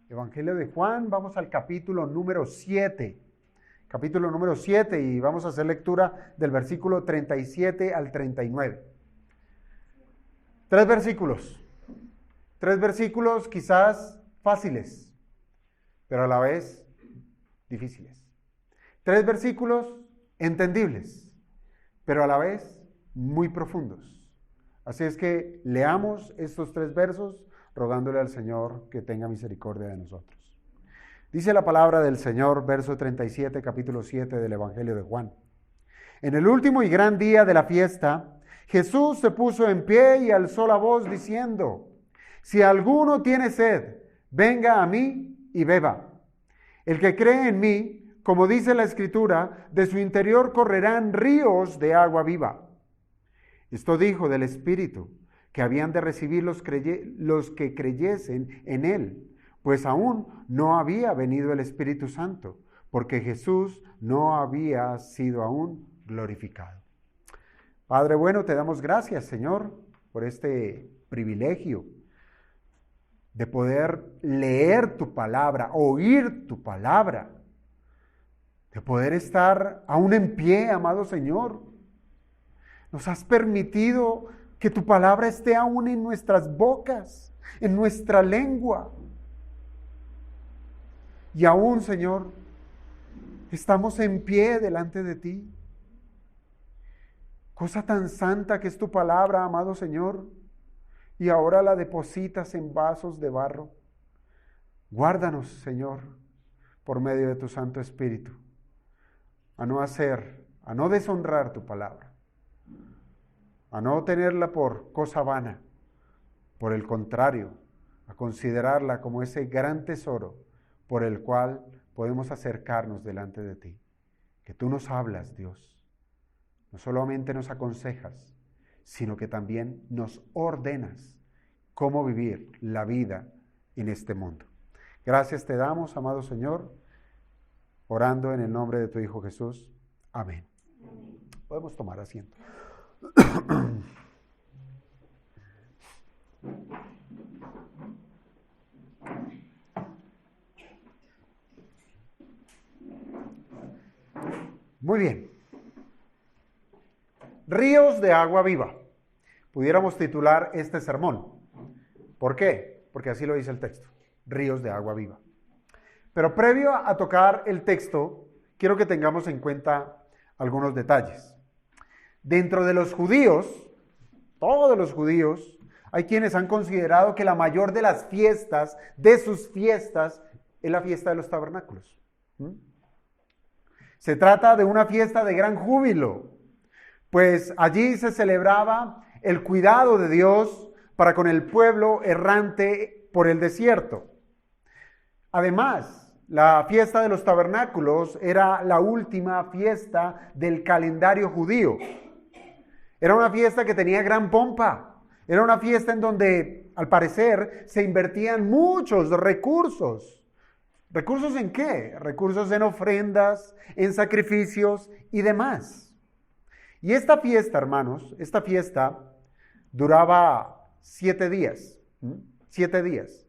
Evangelio de Juan, vamos al capítulo número 7. Capítulo número 7 y vamos a hacer lectura del versículo 37 al 39. Tres versículos quizás fáciles, pero a la vez difíciles. Tres versículos entendibles, pero a la vez muy profundos. Así es que leamos estos tres versos rogándole al Señor que tenga misericordia de nosotros. Dice la palabra del Señor, verso 37, capítulo 7 del Evangelio de Juan. En el último y gran día de la fiesta, Jesús se puso en pie y alzó la voz diciendo: si alguno tiene sed, venga a mí y beba. El que cree en mí, como dice la Escritura, de su interior correrán ríos de agua viva. Esto dijo del Espíritu que habían de recibir los que creyesen en él, pues aún no había venido el Espíritu Santo, porque Jesús no había sido aún glorificado. Padre bueno, te damos gracias, Señor, por este privilegio de poder leer tu palabra, oír tu palabra, de poder estar aún en pie, amado Señor. Nos has permitido que tu palabra esté aún en nuestras bocas, en nuestra lengua. Y aún, Señor, estamos en pie delante de ti. Cosa tan santa que es tu palabra, amado Señor, y ahora la depositas en vasos de barro. Guárdanos, Señor, por medio de tu Santo Espíritu, a no deshonrar tu palabra, a no tenerla por cosa vana, por el contrario, a considerarla como ese gran tesoro por el cual podemos acercarnos delante de ti. Que tú nos hablas, Dios. No solamente nos aconsejas, sino que también nos ordenas cómo vivir la vida en este mundo. Gracias te damos, amado Señor, orando en el nombre de tu Hijo Jesús. Amén. Podemos tomar asiento. Muy bien. Ríos de agua viva. Pudiéramos titular este sermón. ¿Por qué? Porque así lo dice el texto. Ríos de agua viva. Pero previo a tocar el texto, quiero que tengamos en cuenta algunos detalles. Dentro de los judíos, todos los judíos, hay quienes han considerado que la mayor de las fiestas, de sus fiestas, es la fiesta de los tabernáculos. Se trata de una fiesta de gran júbilo, pues allí se celebraba el cuidado de Dios para con el pueblo errante por el desierto. Además, la fiesta de los tabernáculos era la última fiesta del calendario judío. Era una fiesta que tenía gran pompa. Era una fiesta en donde, al parecer, se invertían muchos recursos. ¿Recursos en qué? Recursos en ofrendas, en sacrificios y demás. Y esta fiesta, hermanos, esta fiesta duraba 7 días. 7 días.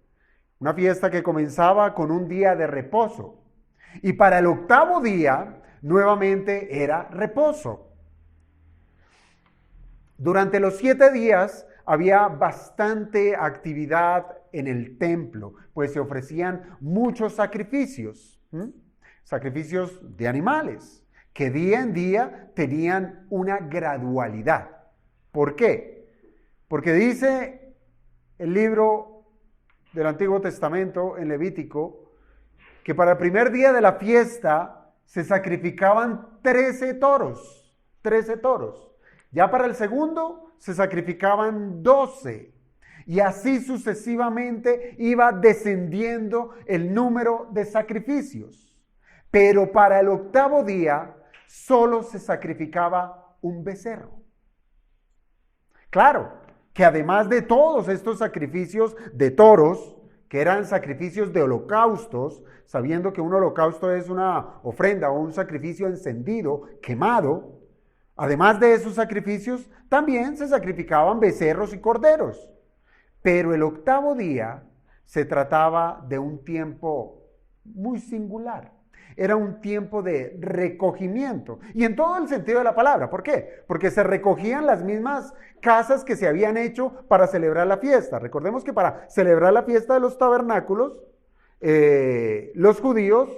Una fiesta que comenzaba con un día de reposo. Y para el 8º día, nuevamente era reposo. Durante los 7 días había bastante actividad en el templo, pues se ofrecían muchos sacrificios, sacrificios de animales, que día en día tenían una gradualidad. ¿Por qué? Porque dice el libro del Antiguo Testamento, en Levítico, que para el primer día de la fiesta se sacrificaban 13 toros, 13 toros. Ya para el segundo se sacrificaban 12. Y así sucesivamente iba descendiendo el número de sacrificios. Pero para el 8º día solo se sacrificaba un becerro. Claro, que además de todos estos sacrificios de toros, que eran sacrificios de holocaustos, sabiendo que un holocausto es una ofrenda o un sacrificio encendido, quemado, Además de esos sacrificios, también se sacrificaban becerros y corderos. Pero el octavo día se trataba de un tiempo muy singular. Era un tiempo de recogimiento. Y en todo el sentido de la palabra. ¿Por qué? Porque se recogían las mismas casas que se habían hecho para celebrar la fiesta. Recordemos que para celebrar la fiesta de los tabernáculos, los judíos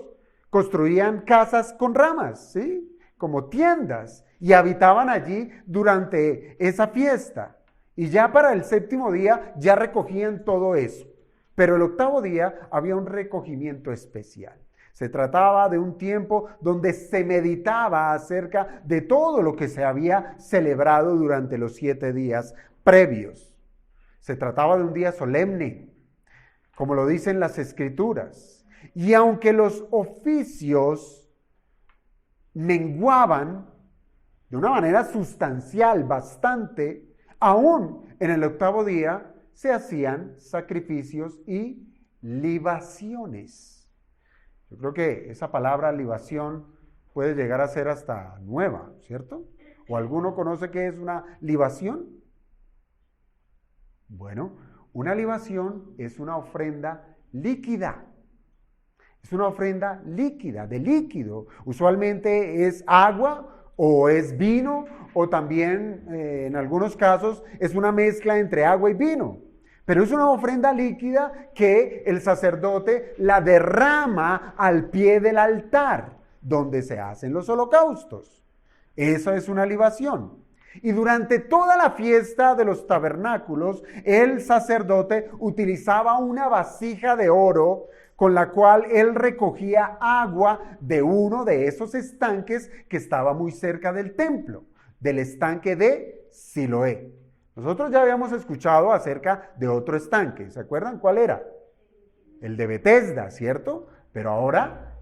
construían casas con ramas, ¿sí? Como tiendas. Y habitaban allí durante esa fiesta. Y ya para el séptimo día ya recogían todo eso. Pero el octavo día había un recogimiento especial. Se trataba de un tiempo donde se meditaba acerca de todo lo que se había celebrado durante los 7 días previos. Se trataba de un día solemne, como lo dicen las Escrituras. Y aunque los oficios menguaban de una manera sustancial, bastante, aún en el octavo día se hacían sacrificios y libaciones. Yo creo que esa palabra libación puede llegar a ser hasta nueva, ¿cierto? ¿O alguno conoce qué es una libación? Bueno, una libación es una ofrenda líquida. Es una ofrenda líquida, de líquido. Usualmente es agua o es vino o también en algunos casos es una mezcla entre agua y vino. Pero es una ofrenda líquida que el sacerdote la derrama al pie del altar, donde se hacen los holocaustos. Esa es una libación. Y durante toda la fiesta de los tabernáculos, el sacerdote utilizaba una vasija de oro con la cual él recogía agua de uno de esos estanques que estaba muy cerca del templo, del estanque de Siloé. Nosotros ya habíamos escuchado acerca de otro estanque. ¿Se acuerdan cuál era? El de Betesda, ¿cierto? Pero ahora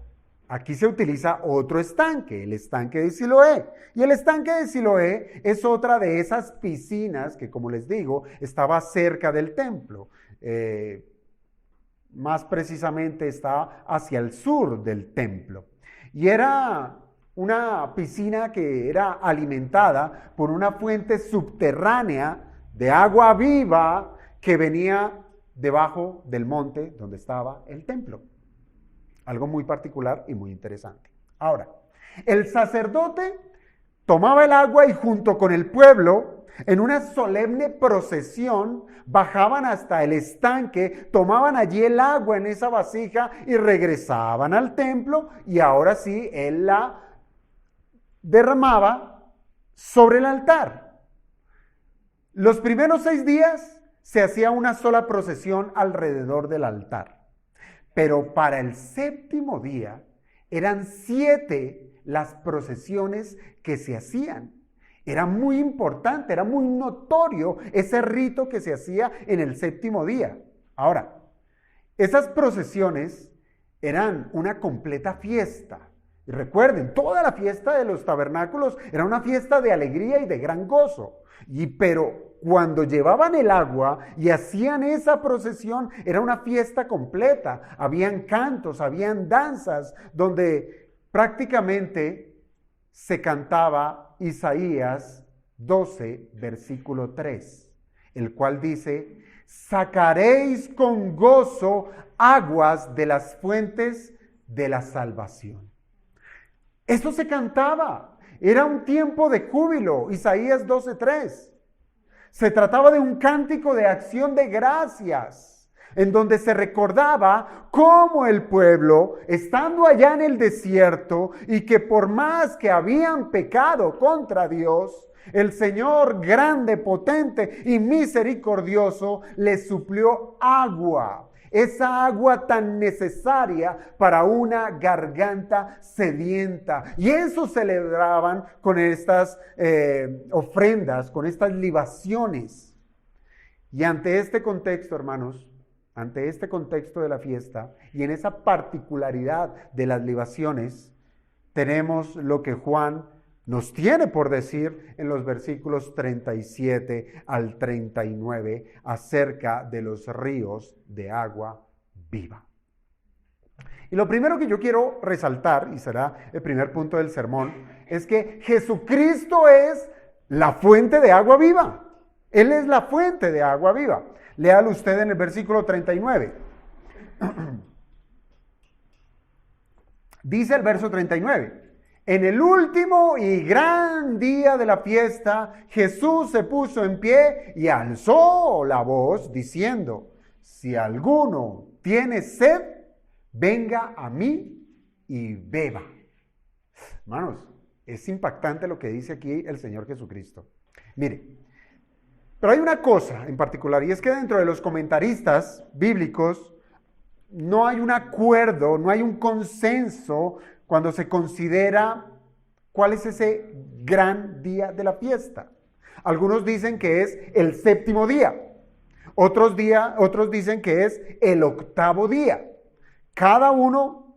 aquí se utiliza otro estanque, el estanque de Siloé. Y el estanque de Siloé es otra de esas piscinas que, como les digo, estaba cerca del templo. Más precisamente estaba hacia el sur del templo. Y era una piscina que era alimentada por una fuente subterránea de agua viva que venía debajo del monte donde estaba el templo. Algo muy particular y muy interesante. Ahora, el sacerdote tomaba el agua y junto con el pueblo, en una solemne procesión, bajaban hasta el estanque, tomaban allí el agua en esa vasija y regresaban al templo, y ahora sí, él la derramaba sobre el altar. Los primeros 6 días se hacía una sola procesión alrededor del altar. Pero para el séptimo día eran 7 las procesiones que se hacían. Era muy importante, era muy notorio ese rito que se hacía en el séptimo día. Ahora, esas procesiones eran una completa fiesta. Y recuerden, toda la fiesta de los tabernáculos era una fiesta de alegría y de gran gozo. Pero cuando llevaban el agua y hacían esa procesión, era una fiesta completa. Habían cantos, habían danzas, donde prácticamente se cantaba Isaías 12, versículo 3, el cual dice: sacaréis con gozo aguas de las fuentes de la salvación. Eso se cantaba. Era un tiempo de júbilo, Isaías 12:3. Se trataba de un cántico de acción de gracias, en donde se recordaba cómo el pueblo, estando allá en el desierto, y que por más que habían pecado contra Dios, el Señor grande, potente y misericordioso les suplió agua. Esa agua tan necesaria para una garganta sedienta. Y eso celebraban con estas ofrendas, con estas libaciones. Y ante este contexto, hermanos, ante este contexto de la fiesta y en esa particularidad de las libaciones, tenemos lo que Juan nos tiene por decir en los versículos 37 al 39 acerca de los ríos de agua viva. Y lo primero que yo quiero resaltar, y será el primer punto del sermón, es que Jesucristo es la fuente de agua viva. Él es la fuente de agua viva. Léalo usted en el versículo 39. Dice el verso 39. En el último y gran día de la fiesta, Jesús se puso en pie y alzó la voz diciendo: si alguno tiene sed, venga a mí y beba. Hermanos, es impactante lo que dice aquí el Señor Jesucristo. Mire, pero hay una cosa en particular, y es que dentro de los comentaristas bíblicos no hay un acuerdo, no hay un consenso cuando se considera cuál es ese gran día de la fiesta. Algunos dicen que es el séptimo día, otros dicen que es el octavo día. Cada uno,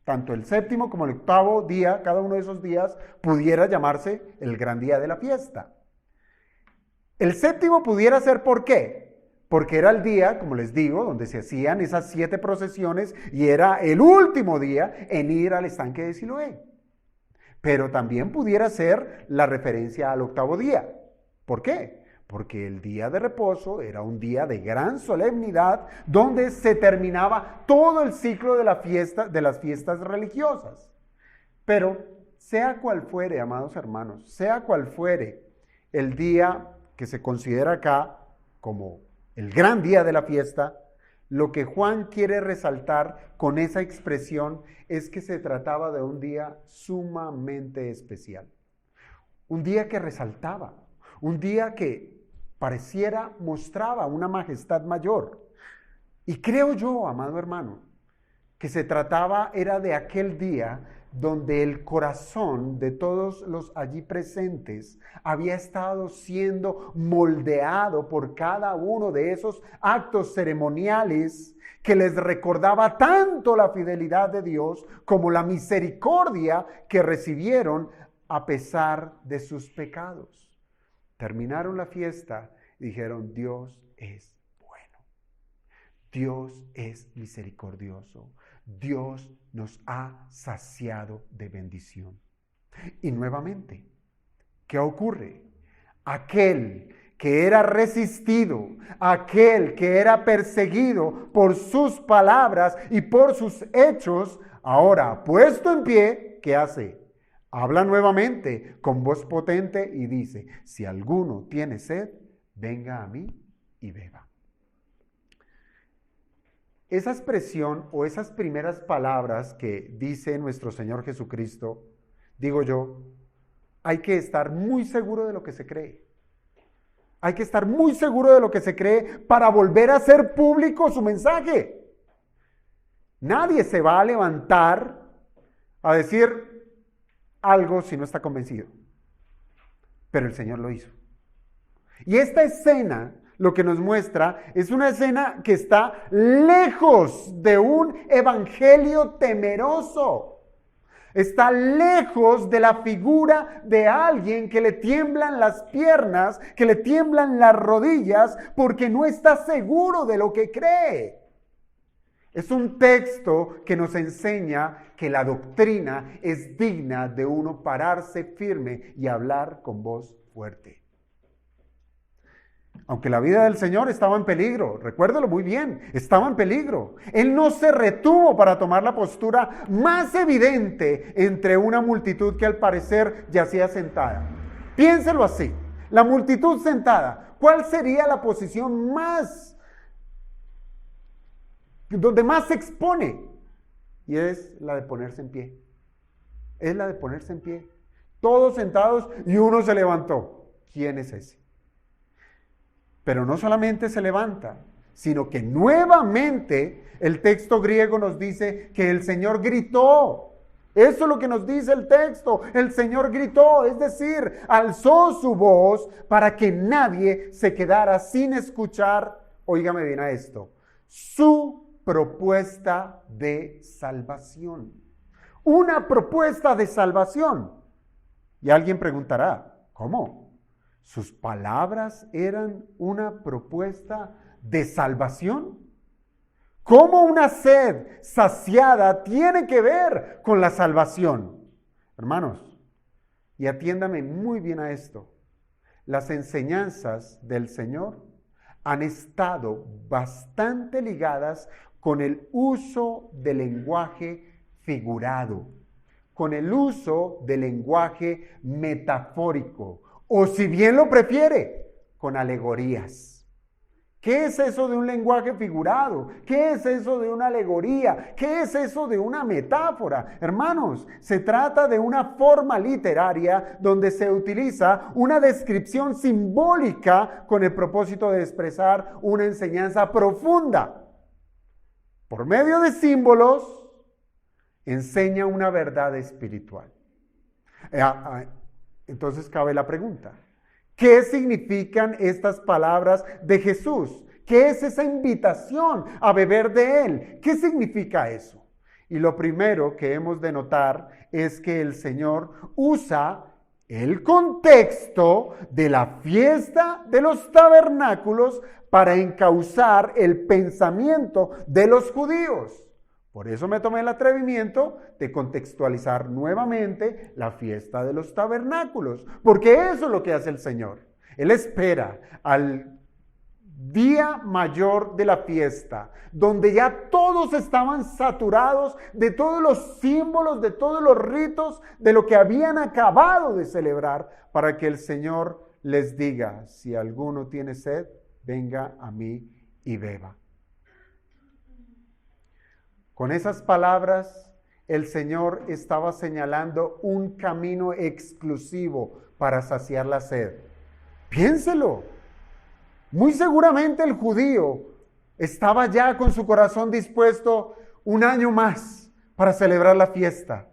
tanto el séptimo como el octavo día, cada uno de esos días pudiera llamarse el gran día de la fiesta. El séptimo pudiera ser, ¿por qué? Porque era el día, como les digo, donde se hacían esas 7 procesiones y era el último día en ir al estanque de Siloé. Pero también pudiera ser la referencia al octavo día. ¿Por qué? Porque el día de reposo era un día de gran solemnidad donde se terminaba todo el ciclo de las fiestas religiosas. Pero sea cual fuere, amados hermanos, sea cual fuere el día que se considera acá como el gran día de la fiesta, lo que Juan quiere resaltar con esa expresión es que se trataba de un día sumamente especial. Un día que resaltaba, un día que mostraba una majestad mayor. Y creo yo, amado hermano, que era de aquel día donde el corazón de todos los allí presentes había estado siendo moldeado por cada uno de esos actos ceremoniales que les recordaba tanto la fidelidad de Dios como la misericordia que recibieron a pesar de sus pecados. Terminaron la fiesta y dijeron: Dios es bueno, Dios es misericordioso, Dios nos ha saciado de bendición. Y nuevamente, ¿qué ocurre? Aquel que era resistido, aquel que era perseguido por sus palabras y por sus hechos, ahora puesto en pie, ¿qué hace? Habla nuevamente con voz potente y dice: si alguno tiene sed, venga a mí y beba. Esa expresión o esas primeras palabras que dice nuestro Señor Jesucristo, digo yo, hay que estar muy seguro de lo que se cree. Hay que estar muy seguro de lo que se cree para volver a hacer público su mensaje. Nadie se va a levantar a decir algo si no está convencido. Pero el Señor lo hizo. Y esta escena lo que nos muestra es una escena que está lejos de un evangelio temeroso. Está lejos de la figura de alguien que le tiemblan las piernas, que le tiemblan las rodillas porque no está seguro de lo que cree. Es un texto que nos enseña que la doctrina es digna de uno pararse firme y hablar con voz fuerte. Aunque la vida del Señor estaba en peligro, recuérdelo muy bien, estaba en peligro. Él no se retuvo para tomar la postura más evidente entre una multitud que al parecer yacía sentada. Piénselo así, la multitud sentada, ¿cuál sería la posición donde más se expone? Y es la de ponerse en pie. Es la de ponerse en pie. Todos sentados y uno se levantó. ¿Quién es ese? Pero no solamente se levanta, sino que nuevamente el texto griego nos dice que el Señor gritó. Eso es lo que nos dice el texto. El Señor gritó, es decir, alzó su voz para que nadie se quedara sin escuchar, óigame bien a esto, su propuesta de salvación. Una propuesta de salvación. Y alguien preguntará, ¿cómo? ¿Sus palabras eran una propuesta de salvación? ¿Cómo una sed saciada tiene que ver con la salvación? Hermanos, y atiéndame muy bien a esto. Las enseñanzas del Señor han estado bastante ligadas con el uso del lenguaje figurado, con el uso del lenguaje metafórico, o si bien lo prefiere, con alegorías. ¿Qué es eso de un lenguaje figurado? ¿Qué es eso de una alegoría? ¿Qué es eso de una metáfora? Hermanos, se trata de una forma literaria donde se utiliza una descripción simbólica con el propósito de expresar una enseñanza profunda. Por medio de símbolos, enseña una verdad espiritual. Entonces cabe la pregunta. ¿Qué significan estas palabras de Jesús? ¿Qué es esa invitación a beber de Él? ¿Qué significa eso? Y lo primero que hemos de notar es que el Señor usa el contexto de la fiesta de los tabernáculos para encauzar el pensamiento de los judíos. Por eso me tomé el atrevimiento de contextualizar nuevamente la fiesta de los tabernáculos, porque eso es lo que hace el Señor. Él espera al día mayor de la fiesta, donde ya todos estaban saturados de todos los símbolos, de todos los ritos, de lo que habían acabado de celebrar, para que el Señor les diga: si alguno tiene sed, venga a mí y beba. Con esas palabras, el Señor estaba señalando un camino exclusivo para saciar la sed. Piénselo. Muy seguramente el judío estaba ya con su corazón dispuesto un año más para celebrar la fiesta.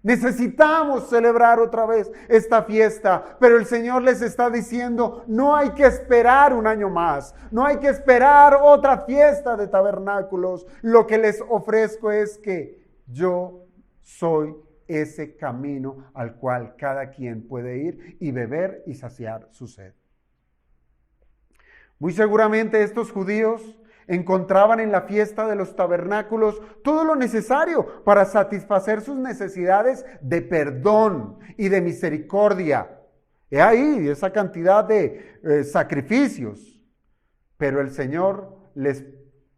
Necesitamos celebrar otra vez esta fiesta, pero el Señor les está diciendo: no hay que esperar un año más, no hay que esperar otra fiesta de tabernáculos. Lo que les ofrezco es que yo soy ese camino al cual cada quien puede ir y beber y saciar su sed. Muy seguramente estos judíos encontraban en la fiesta de los tabernáculos todo lo necesario para satisfacer sus necesidades de perdón y de misericordia. He ahí esa cantidad de sacrificios. Pero el Señor les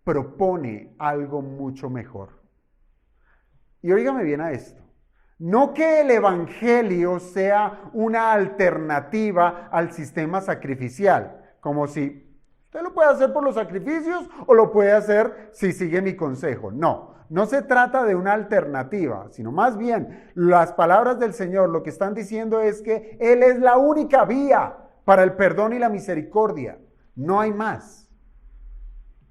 propone algo mucho mejor. Y óigame bien a esto. No que el evangelio sea una alternativa al sistema sacrificial, como si usted lo puede hacer por los sacrificios o lo puede hacer si sigue mi consejo. No se trata de una alternativa, sino más bien las palabras del Señor lo que están diciendo es que Él es la única vía para el perdón y la misericordia. No hay más.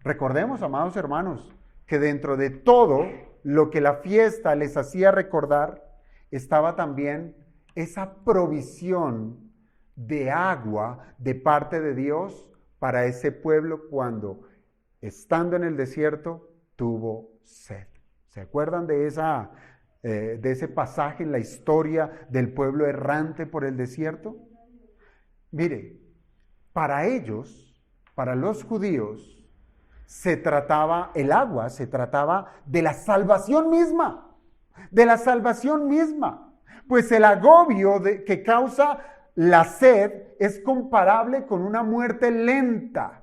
Recordemos, amados hermanos, que dentro de todo lo que la fiesta les hacía recordar estaba también esa provisión de agua de parte de Dios para ese pueblo cuando, estando en el desierto, tuvo sed. ¿Se acuerdan de ese pasaje en la historia del pueblo errante por el desierto? Mire, para ellos, para los judíos, el agua se trataba de la salvación misma, pues el agobio que causa la sed es comparable con una muerte lenta.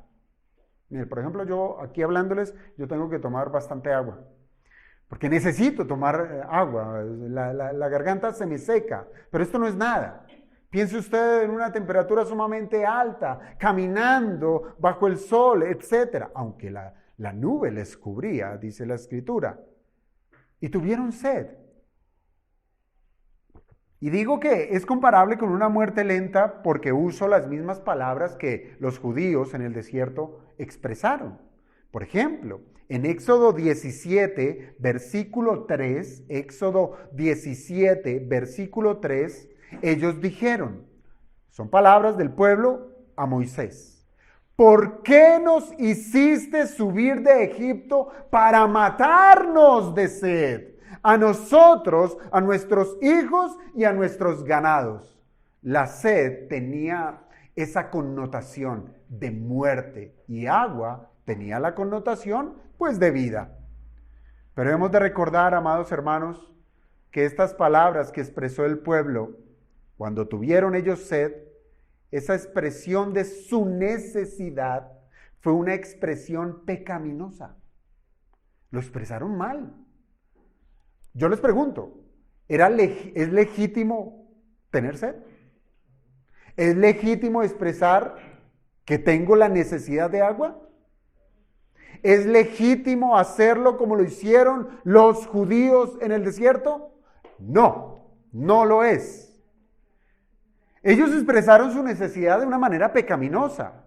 Mire, por ejemplo, yo aquí hablándoles, yo tengo que tomar bastante agua, porque necesito tomar agua, la garganta se me seca, pero esto no es nada. Piense usted en una temperatura sumamente alta, caminando bajo el sol, etc., aunque la nube les cubría, dice la Escritura, y tuvieron sed. Y digo que es comparable con una muerte lenta porque uso las mismas palabras que los judíos en el desierto expresaron. Por ejemplo, en Éxodo 17, versículo 3, ellos dijeron, son palabras del pueblo a Moisés: ¿por qué nos hiciste subir de Egipto para matarnos de sed? A nosotros, a nuestros hijos y a nuestros ganados. La sed tenía esa connotación de muerte y agua tenía la connotación, pues, de vida. Pero hemos de recordar, amados hermanos, que estas palabras que expresó el pueblo, cuando tuvieron ellos sed, esa expresión de su necesidad fue una expresión pecaminosa. Lo expresaron mal. Yo les pregunto, ¿es legítimo tener sed? ¿Es legítimo expresar que tengo la necesidad de agua? ¿Es legítimo hacerlo como lo hicieron los judíos en el desierto? No, no lo es. Ellos expresaron su necesidad de una manera pecaminosa.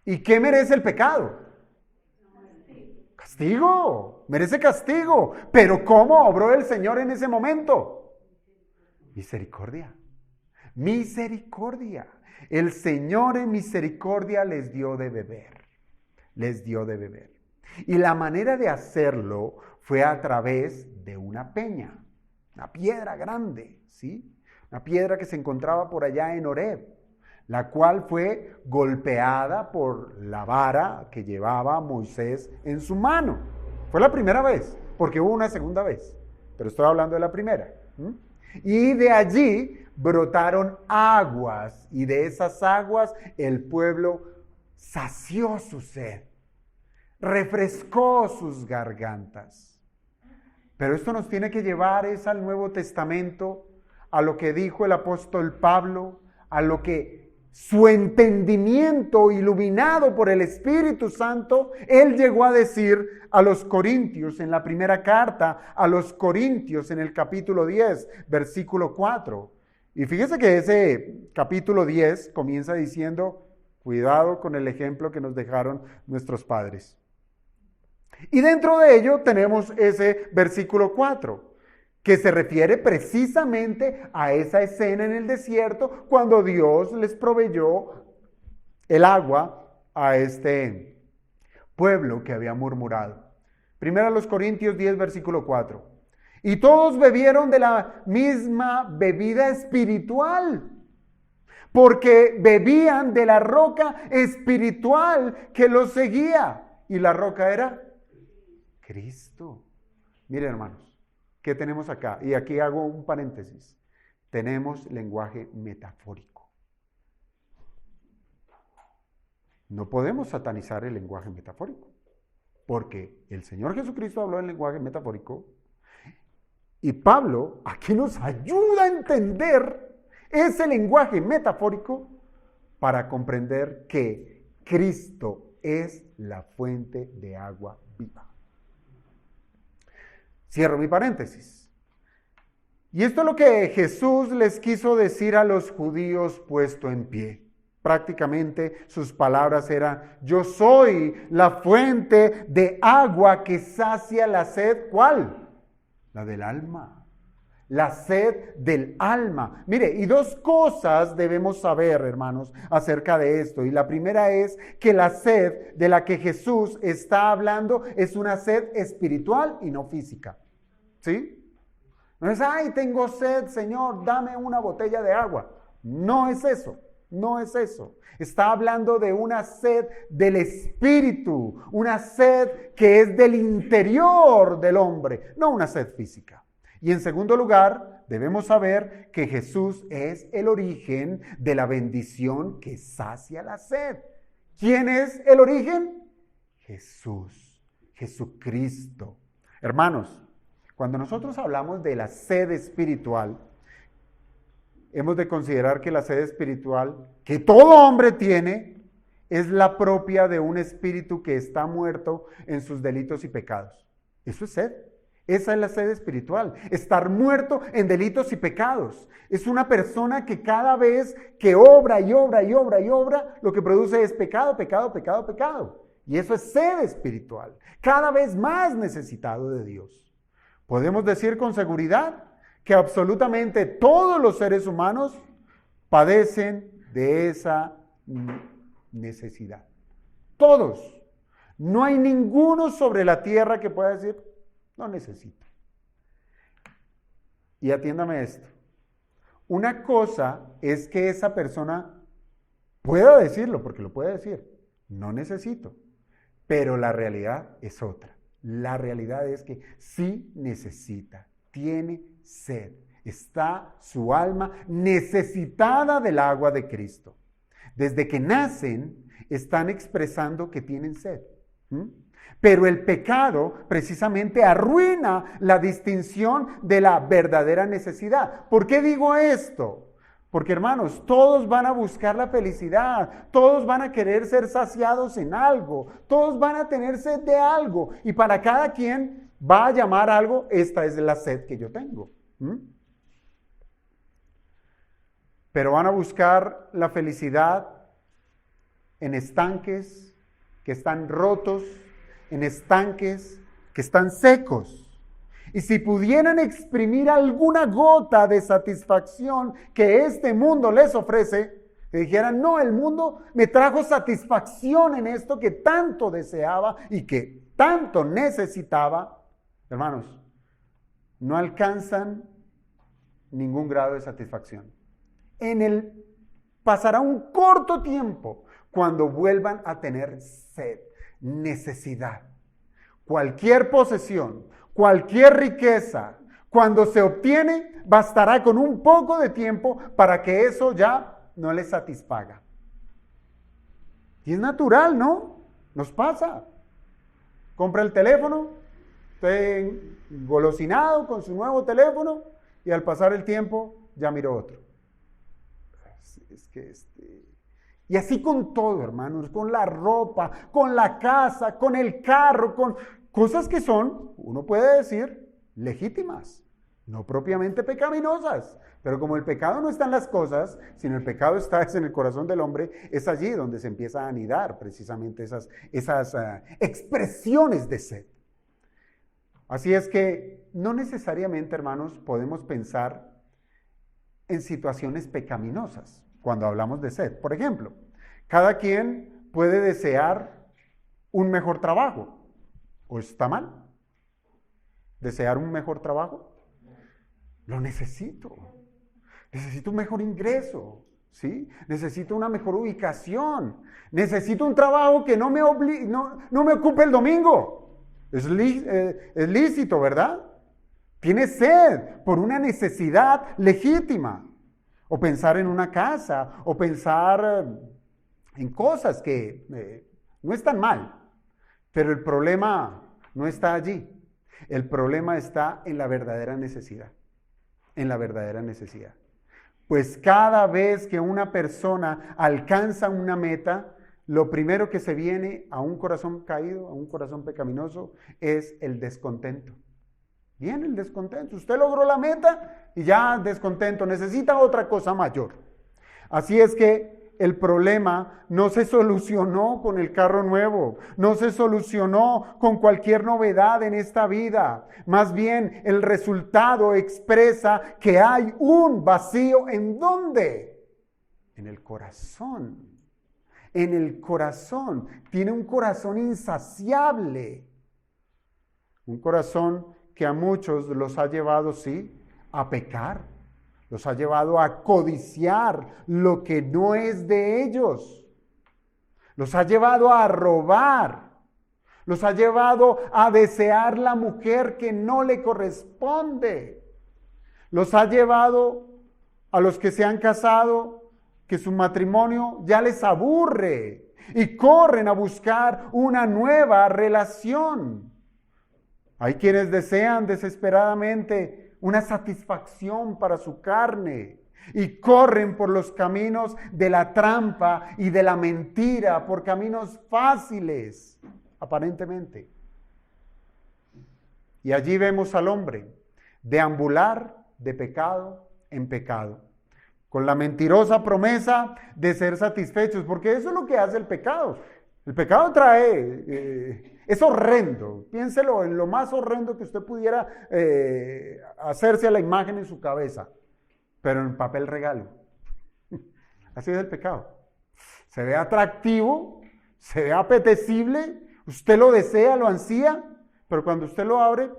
¿Y qué merece el pecado? Castigo, merece castigo. Pero ¿cómo obró el Señor en ese momento? Misericordia. Misericordia. El Señor en misericordia les dio de beber. Les dio de beber. Y la manera de hacerlo fue a través de una peña, una piedra grande, ¿sí? Una piedra que se encontraba por allá en Horeb, la cual fue golpeada por la vara que llevaba Moisés en su mano. Fue la primera vez, porque hubo una segunda vez, pero estoy hablando de la primera. Y de allí brotaron aguas, y de esas aguas el pueblo sació su sed, refrescó sus gargantas. Pero esto nos tiene que llevar al Nuevo Testamento, a lo que dijo el apóstol Pablo, a lo que su entendimiento iluminado por el Espíritu Santo, él llegó a decir a los Corintios en la primera carta, a los Corintios en el capítulo 10, versículo 4. Y fíjese que ese capítulo 10 comienza diciendo, cuidado con el ejemplo que nos dejaron nuestros padres. Y dentro de ello tenemos ese versículo 4, que se refiere precisamente a esa escena en el desierto cuando Dios les proveyó el agua a este pueblo que había murmurado. Primero los Corintios 10, versículo 4. Y todos bebieron de la misma bebida espiritual, porque bebían de la roca espiritual que los seguía. Y la roca era Cristo. Miren, hermanos, ¿qué tenemos acá? Y aquí hago un paréntesis. Tenemos lenguaje metafórico. No podemos satanizar el lenguaje metafórico, porque el Señor Jesucristo habló en lenguaje metafórico y Pablo aquí nos ayuda a entender ese lenguaje metafórico para comprender que Cristo es la fuente de agua viva. Cierro mi paréntesis. Y esto es lo que Jesús les quiso decir a los judíos puesto en pie. Prácticamente sus palabras eran, yo soy la fuente de agua que sacia la sed. ¿Cuál? La del alma. La sed del alma. Mire, y dos cosas debemos saber, hermanos, acerca de esto. Y la primera es que la sed de la que Jesús está hablando es una sed espiritual y no física. ¿Sí? No es, ay, tengo sed, Señor, dame una botella de agua. No es eso. No es eso. Está hablando de una sed del espíritu, una sed que es del interior del hombre, no una sed física. Y en segundo lugar, debemos saber que Jesús es el origen de la bendición que sacia la sed. ¿Quién es el origen? Jesús, Jesucristo. Hermanos, cuando nosotros hablamos de la sed espiritual, hemos de considerar que la sed espiritual que todo hombre tiene es la propia de un espíritu que está muerto en sus delitos y pecados. Eso es sed. Esa es la sed espiritual. Estar muerto en delitos y pecados. Es una persona que cada vez que obra y obra y obra y obra, lo que produce es pecado, pecado, pecado, pecado. Y eso es sed espiritual. Cada vez más necesitado de Dios. Podemos decir con seguridad que absolutamente todos los seres humanos padecen de esa necesidad. Todos. No hay ninguno sobre la tierra que pueda decir, no necesito. Y atiéndame esto. Una cosa es que esa persona pueda decirlo, porque lo puede decir, no necesito. Pero la realidad es otra. La realidad es que sí necesita, tiene sed. Está su alma necesitada del agua de Cristo. Desde que nacen, están expresando que tienen sed. Pero el pecado precisamente arruina la distinción de la verdadera necesidad. ¿Por qué digo esto? Porque, hermanos, todos van a buscar la felicidad, todos van a querer ser saciados en algo, todos van a tener sed de algo, y para cada quien va a llamar algo, esta es la sed que yo tengo. Pero van a buscar la felicidad en estanques que están rotos, en estanques que están secos. Y si pudieran exprimir alguna gota de satisfacción que este mundo les ofrece, que dijeran, no, el mundo me trajo satisfacción en esto que tanto deseaba y que tanto necesitaba, hermanos, no alcanzan ningún grado de satisfacción. Pasará un corto tiempo cuando vuelvan a tener sed, necesidad. Cualquier posesión, cualquier riqueza, cuando se obtiene, bastará con un poco de tiempo para que eso ya no les satisfaga. Y es natural, ¿no? Nos pasa. Compra el teléfono, está engolosinado con su nuevo teléfono y al pasar el tiempo ya miró otro. Y así con todo, hermanos, con la ropa, con la casa, con el carro, con cosas que son, uno puede decir, legítimas, no propiamente pecaminosas. Pero como el pecado no está en las cosas, sino el pecado está en el corazón del hombre, es allí donde se empieza a anidar precisamente esas expresiones de sed. Así es que no necesariamente, hermanos, podemos pensar en situaciones pecaminosas cuando hablamos de sed. Por ejemplo, cada quien puede desear un mejor trabajo. ¿O está mal? ¿Desear un mejor trabajo? Lo necesito. Necesito un mejor ingreso, ¿sí? Necesito una mejor ubicación. Necesito un trabajo que no me ocupe el domingo. Es lícito, ¿verdad? Tiene sed por una necesidad legítima. O pensar en una casa, o pensar en cosas que no están mal. Pero el problema no está allí. El problema está en la verdadera necesidad. En la verdadera necesidad. Pues cada vez que una persona alcanza una meta, lo primero que se viene a un corazón caído, a un corazón pecaminoso, es el descontento. Viene el descontento. Usted logró la meta y ya descontento. Necesita otra cosa mayor. Así es que el problema no se solucionó con el carro nuevo, no se solucionó con cualquier novedad en esta vida. Más bien, el resultado expresa que hay un vacío. ¿En dónde? En el corazón. En el corazón. Tiene un corazón insaciable. Un corazón que a muchos los ha llevado, sí, a pecar. Los ha llevado a codiciar lo que no es de ellos. Los ha llevado a robar. Los ha llevado a desear la mujer que no le corresponde. Los ha llevado a los que se han casado, que su matrimonio ya les aburre y corren a buscar una nueva relación. Hay quienes desean desesperadamente una satisfacción para su carne y corren por los caminos de la trampa y de la mentira, por caminos fáciles, aparentemente. Y allí vemos al hombre deambular de pecado en pecado, con la mentirosa promesa de ser satisfechos, porque eso es lo que hace el pecado. El pecado es horrendo. Piénselo en lo más horrendo que usted pudiera hacerse a la imagen en su cabeza, pero en papel regalo. Así es el pecado. Se ve atractivo, se ve apetecible, usted lo desea, lo ansía, pero cuando usted lo abre,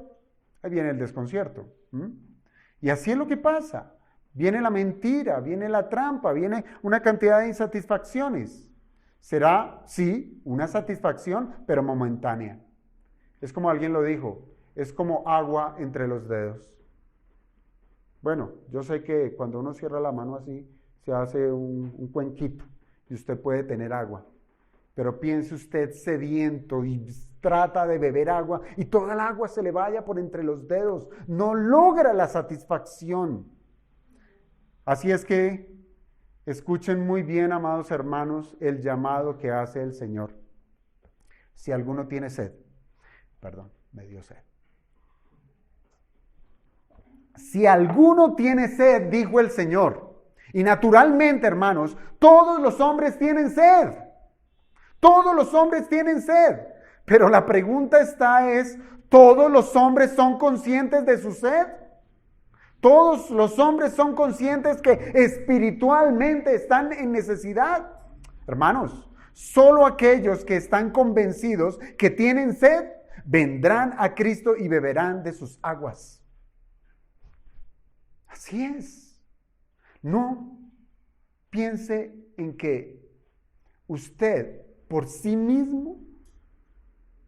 ahí viene el desconcierto. Y así es lo que pasa. Viene la mentira, viene la trampa, viene una cantidad de insatisfacciones. Será, sí, una satisfacción, pero momentánea. Es como alguien lo dijo, es como agua entre los dedos. Bueno, yo sé que cuando uno cierra la mano así, se hace un cuenquito y usted puede tener agua. Pero piense usted sediento y trata de beber agua y toda el agua se le vaya por entre los dedos. No logra la satisfacción. Así es que escuchen muy bien, amados hermanos, el llamado que hace el Señor. Si alguno tiene sed, me dio sed. Si alguno tiene sed, dijo el Señor. Y naturalmente, hermanos, todos los hombres tienen sed. Todos los hombres tienen sed. Pero la pregunta es, ¿todos los hombres son conscientes de su sed? ¿Todos los hombres son conscientes que espiritualmente están en necesidad? Hermanos, solo aquellos que están convencidos que tienen sed, vendrán a Cristo y beberán de sus aguas. Así es. No piense en que usted por sí mismo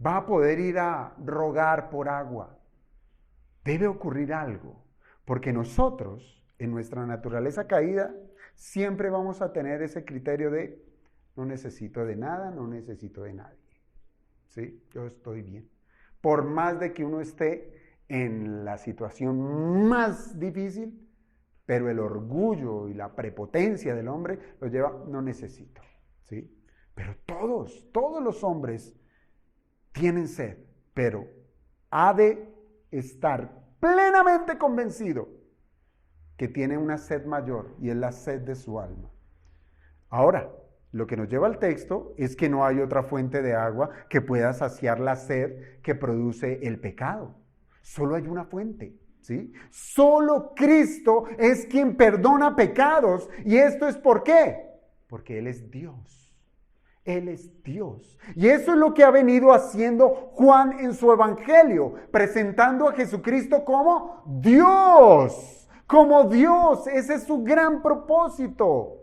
va a poder ir a rogar por agua. Debe ocurrir algo, porque nosotros, en nuestra naturaleza caída, siempre vamos a tener ese criterio de no necesito de nada, no necesito de nadie. ¿Sí? Yo estoy bien. Por más de que uno esté en la situación más difícil, pero el orgullo y la prepotencia del hombre lo lleva, no necesito, ¿sí? Pero todos los hombres tienen sed, pero ha de estar plenamente convencido que tiene una sed mayor y es la sed de su alma. Ahora, lo que nos lleva al texto es que no hay otra fuente de agua que pueda saciar la sed que produce el pecado. Solo hay una fuente, ¿sí? Solo Cristo es quien perdona pecados. ¿Y esto es por qué? Porque Él es Dios. Él es Dios. Y eso es lo que ha venido haciendo Juan en su evangelio, presentando a Jesucristo como Dios. Como Dios. Ese es su gran propósito.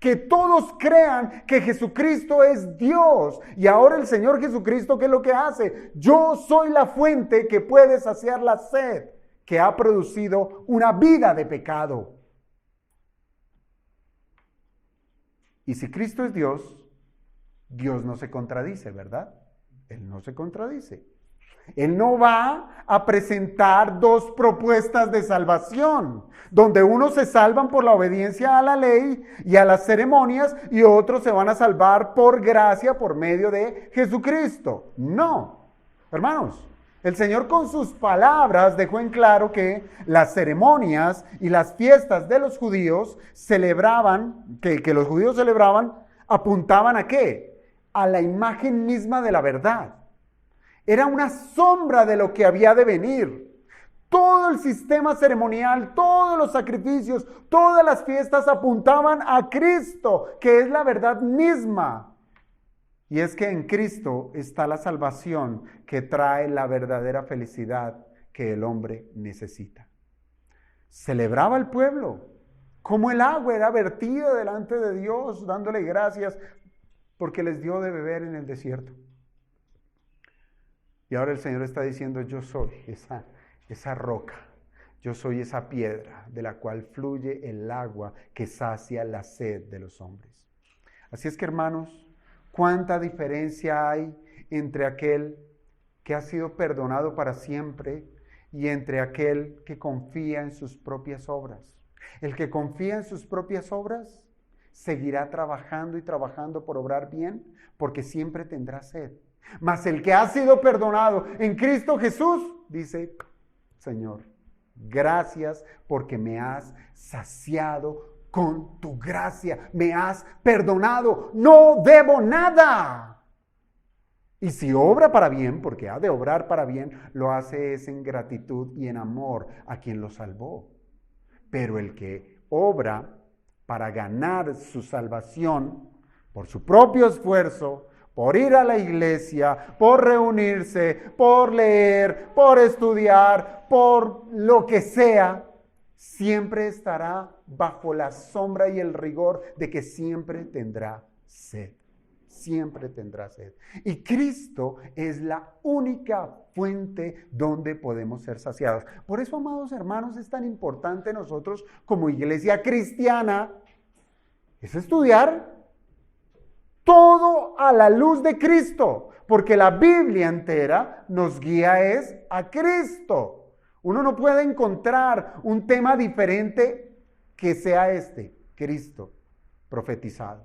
Que todos crean que Jesucristo es Dios. Y ahora el Señor Jesucristo, ¿qué es lo que hace? Yo soy la fuente que puede saciar la sed que ha producido una vida de pecado. Y si Cristo es Dios, Dios no se contradice, ¿verdad? Él no se contradice. Él no va a presentar dos propuestas de salvación, donde unos se salvan por la obediencia a la ley y a las ceremonias y otros se van a salvar por gracia por medio de Jesucristo. No, hermanos, el Señor con sus palabras dejó en claro que las ceremonias y las fiestas de los judíos celebraban, que los judíos celebraban, apuntaban ¿a qué? A la imagen misma de la verdad. Era una sombra de lo que había de venir. Todo el sistema ceremonial, todos los sacrificios, todas las fiestas apuntaban a Cristo, que es la verdad misma. Y es que en Cristo está la salvación que trae la verdadera felicidad que el hombre necesita. Celebraba el pueblo como el agua era vertida delante de Dios, dándole gracias porque les dio de beber en el desierto. Y ahora el Señor está diciendo, yo soy esa roca, yo soy esa piedra de la cual fluye el agua que sacia la sed de los hombres. Así es que, hermanos, cuánta diferencia hay entre aquel que ha sido perdonado para siempre y entre aquel que confía en sus propias obras. El que confía en sus propias obras seguirá trabajando y trabajando por obrar bien, porque siempre tendrá sed. Mas el que ha sido perdonado en Cristo Jesús, dice, Señor, gracias porque me has saciado con tu gracia, me has perdonado, no debo nada. Y si obra para bien, porque ha de obrar para bien, lo hace es en gratitud y en amor a quien lo salvó. Pero el que obra para ganar su salvación por su propio esfuerzo, por ir a la iglesia, por reunirse, por leer, por estudiar, por lo que sea, siempre estará bajo la sombra y el rigor de que siempre tendrá sed. siempre tendrá sed. Y Cristo es la única fuente donde podemos ser saciados. Por eso, amados hermanos, es tan importante nosotros como iglesia cristiana, es estudiar todo a la luz de Cristo, porque la Biblia entera nos guía es a Cristo. Uno no puede encontrar un tema diferente que sea Cristo profetizado,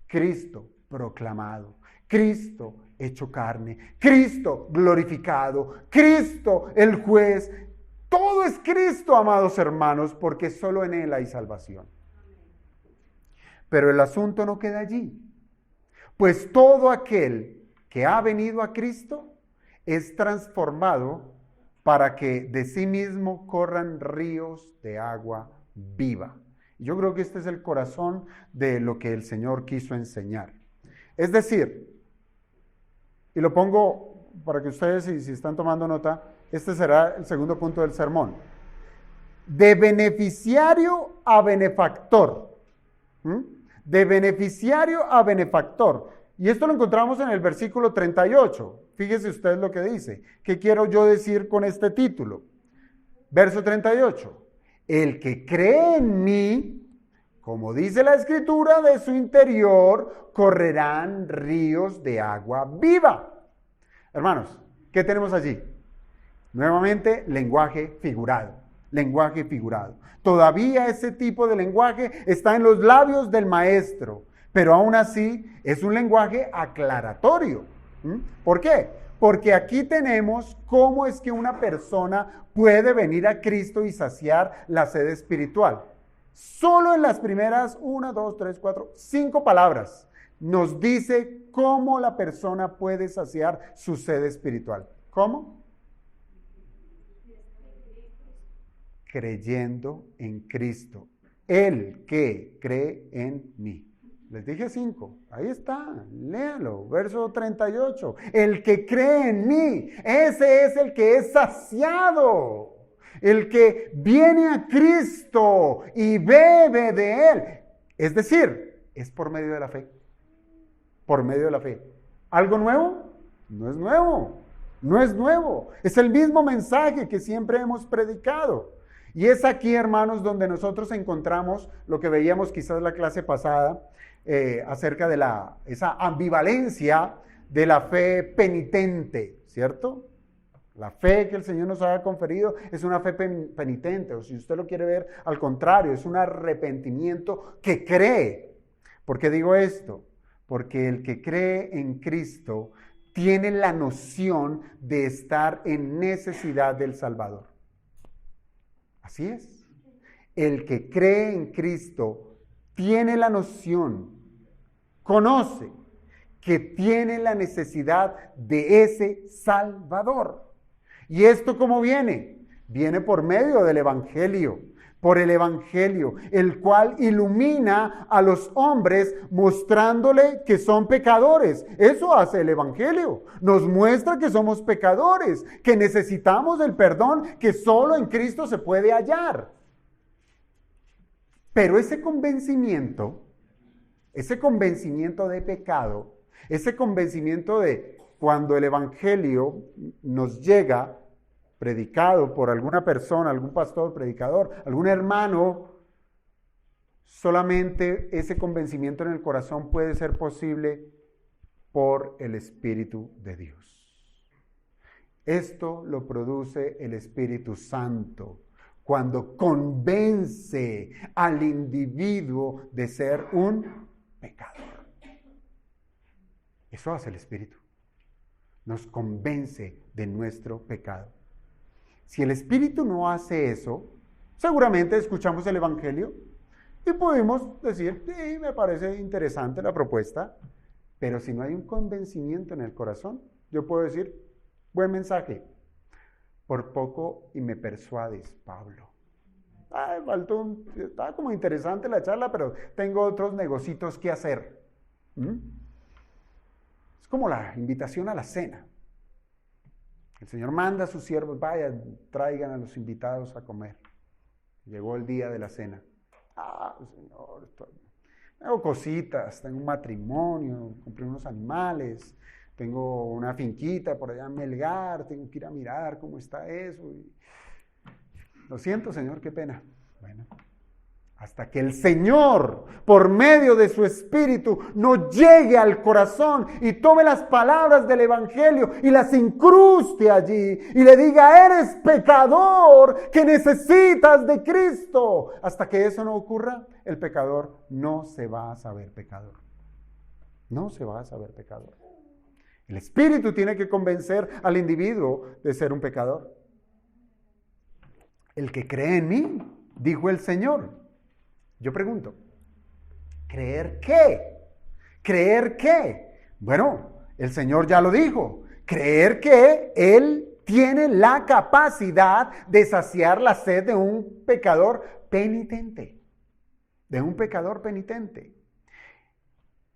Cristo proclamado, Cristo hecho carne, Cristo glorificado, Cristo el juez. Todo es Cristo, amados hermanos, porque solo en Él hay salvación. Pero el asunto no queda allí, pues todo aquel que ha venido a Cristo es transformado para que de sí mismo corran ríos de agua viva. Yo creo que este es el corazón de lo que el Señor quiso enseñar. Es decir, y lo pongo para que ustedes, si están tomando nota, este será el segundo punto del sermón. De beneficiario a benefactor. De beneficiario a benefactor. Y esto lo encontramos en el versículo 38. Fíjese usted lo que dice. ¿Qué quiero yo decir con este título? Verso 38. El que cree en mí, como dice la Escritura, de su interior correrán ríos de agua viva. Hermanos, ¿qué tenemos allí? Nuevamente, lenguaje figurado. Lenguaje figurado. Todavía ese tipo de lenguaje está en los labios del maestro, pero aún así es un lenguaje aclaratorio. ¿Por qué? Porque aquí tenemos cómo es que una persona puede venir a Cristo y saciar la sed espiritual. Solo en las primeras 1, 2, 3, 4, 5 palabras nos dice cómo la persona puede saciar su sed espiritual. ¿Cómo? Creyendo en Cristo. El que cree en mí. Les dije 5. Ahí está. Léalo. Verso 38. El que cree en mí. Ese es el que es saciado. El que viene a Cristo y bebe de Él. Es decir, es por medio de la fe. Por medio de la fe. ¿Algo nuevo? No es nuevo. No es nuevo. Es el mismo mensaje que siempre hemos predicado. Y es aquí, hermanos, donde nosotros encontramos lo que veíamos quizás la clase pasada acerca de esa ambivalencia de la fe penitente, ¿cierto? La fe que el Señor nos ha conferido es una fe penitente, o si usted lo quiere ver, al contrario, es un arrepentimiento que cree. ¿Por qué digo esto? Porque el que cree en Cristo tiene la noción de estar en necesidad del Salvador. Así es. El que cree en Cristo tiene la noción, conoce que tiene la necesidad de ese Salvador. ¿Y esto cómo viene? Viene por medio del Evangelio, por el Evangelio, el cual ilumina a los hombres mostrándole que son pecadores. Eso hace el Evangelio. Nos muestra que somos pecadores, que necesitamos el perdón que solo en Cristo se puede hallar. Pero ese convencimiento de pecado, ese convencimiento de cuando el Evangelio nos llega, predicado por alguna persona, algún pastor, predicador, algún hermano, solamente ese convencimiento en el corazón puede ser posible por el Espíritu de Dios. Esto lo produce el Espíritu Santo cuando convence al individuo de ser un pecador. Eso hace el Espíritu. Nos convence de nuestro pecado. Si el Espíritu no hace eso, seguramente escuchamos el Evangelio y podemos decir, sí, me parece interesante la propuesta, pero si no hay un convencimiento en el corazón, yo puedo decir, buen mensaje, por poco y me persuades, Pablo. Está como interesante la charla, pero tengo otros negocitos que hacer. Es como la invitación a la cena. El Señor manda a sus siervos, vayan, traigan a los invitados a comer. Llegó el día de la cena. Señor, Tengo cositas, tengo un matrimonio, compré unos animales, tengo una finquita por allá en Melgar, tengo que ir a mirar cómo está eso. Lo siento, Señor, qué pena. Bueno, hasta que el Señor, por medio de su Espíritu, nos llegue al corazón y tome las palabras del Evangelio y las incruste allí y le diga, eres pecador que necesitas de Cristo. Hasta que eso no ocurra, el pecador no se va a saber pecador. No se va a saber pecador. El Espíritu tiene que convencer al individuo de ser un pecador. El que cree en mí, dijo el Señor. Yo pregunto, ¿creer qué? ¿Creer qué? Bueno, el Señor ya lo dijo. Creer que Él tiene la capacidad de saciar la sed de un pecador penitente. De un pecador penitente.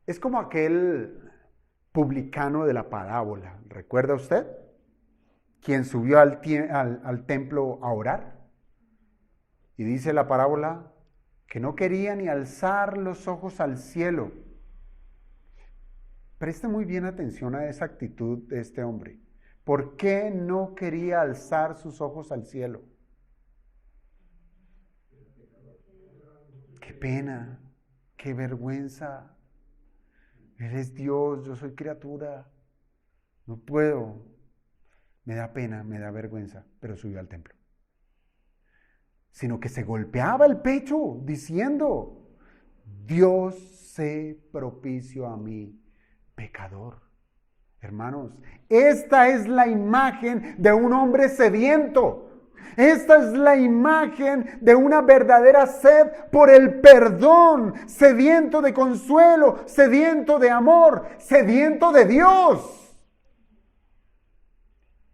Es como aquel publicano de la parábola. ¿Recuerda usted? Quien subió al templo a orar. Y dice la parábola que no quería ni alzar los ojos al cielo. Preste muy bien atención a esa actitud de este hombre. ¿Por qué no quería alzar sus ojos al cielo? Qué pena, qué vergüenza. Él es Dios, yo soy criatura. No puedo. Me da pena, me da vergüenza, pero subió al templo. Sino que se golpeaba el pecho diciendo, Dios sé propicio a mí, pecador. Hermanos, esta es la imagen de un hombre sediento. Esta es la imagen de una verdadera sed por el perdón, sediento de consuelo, sediento de amor, sediento de Dios.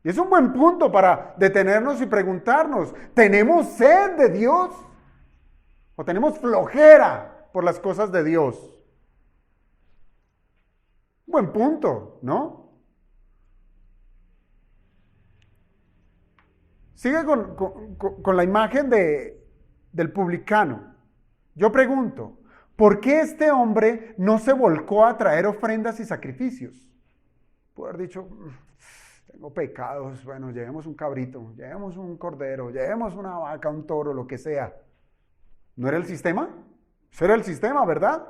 Y es un buen punto para detenernos y preguntarnos, ¿tenemos sed de Dios? ¿O tenemos flojera por las cosas de Dios? Buen punto, ¿no? Sigue con la imagen del publicano. Yo pregunto, ¿por qué este hombre no se volcó a traer ofrendas y sacrificios? Puede haber dicho, tengo pecados, bueno, llevemos un cabrito, llevemos un cordero, llevemos una vaca, un toro, lo que sea. ¿No era el sistema? Eso era el sistema, ¿verdad?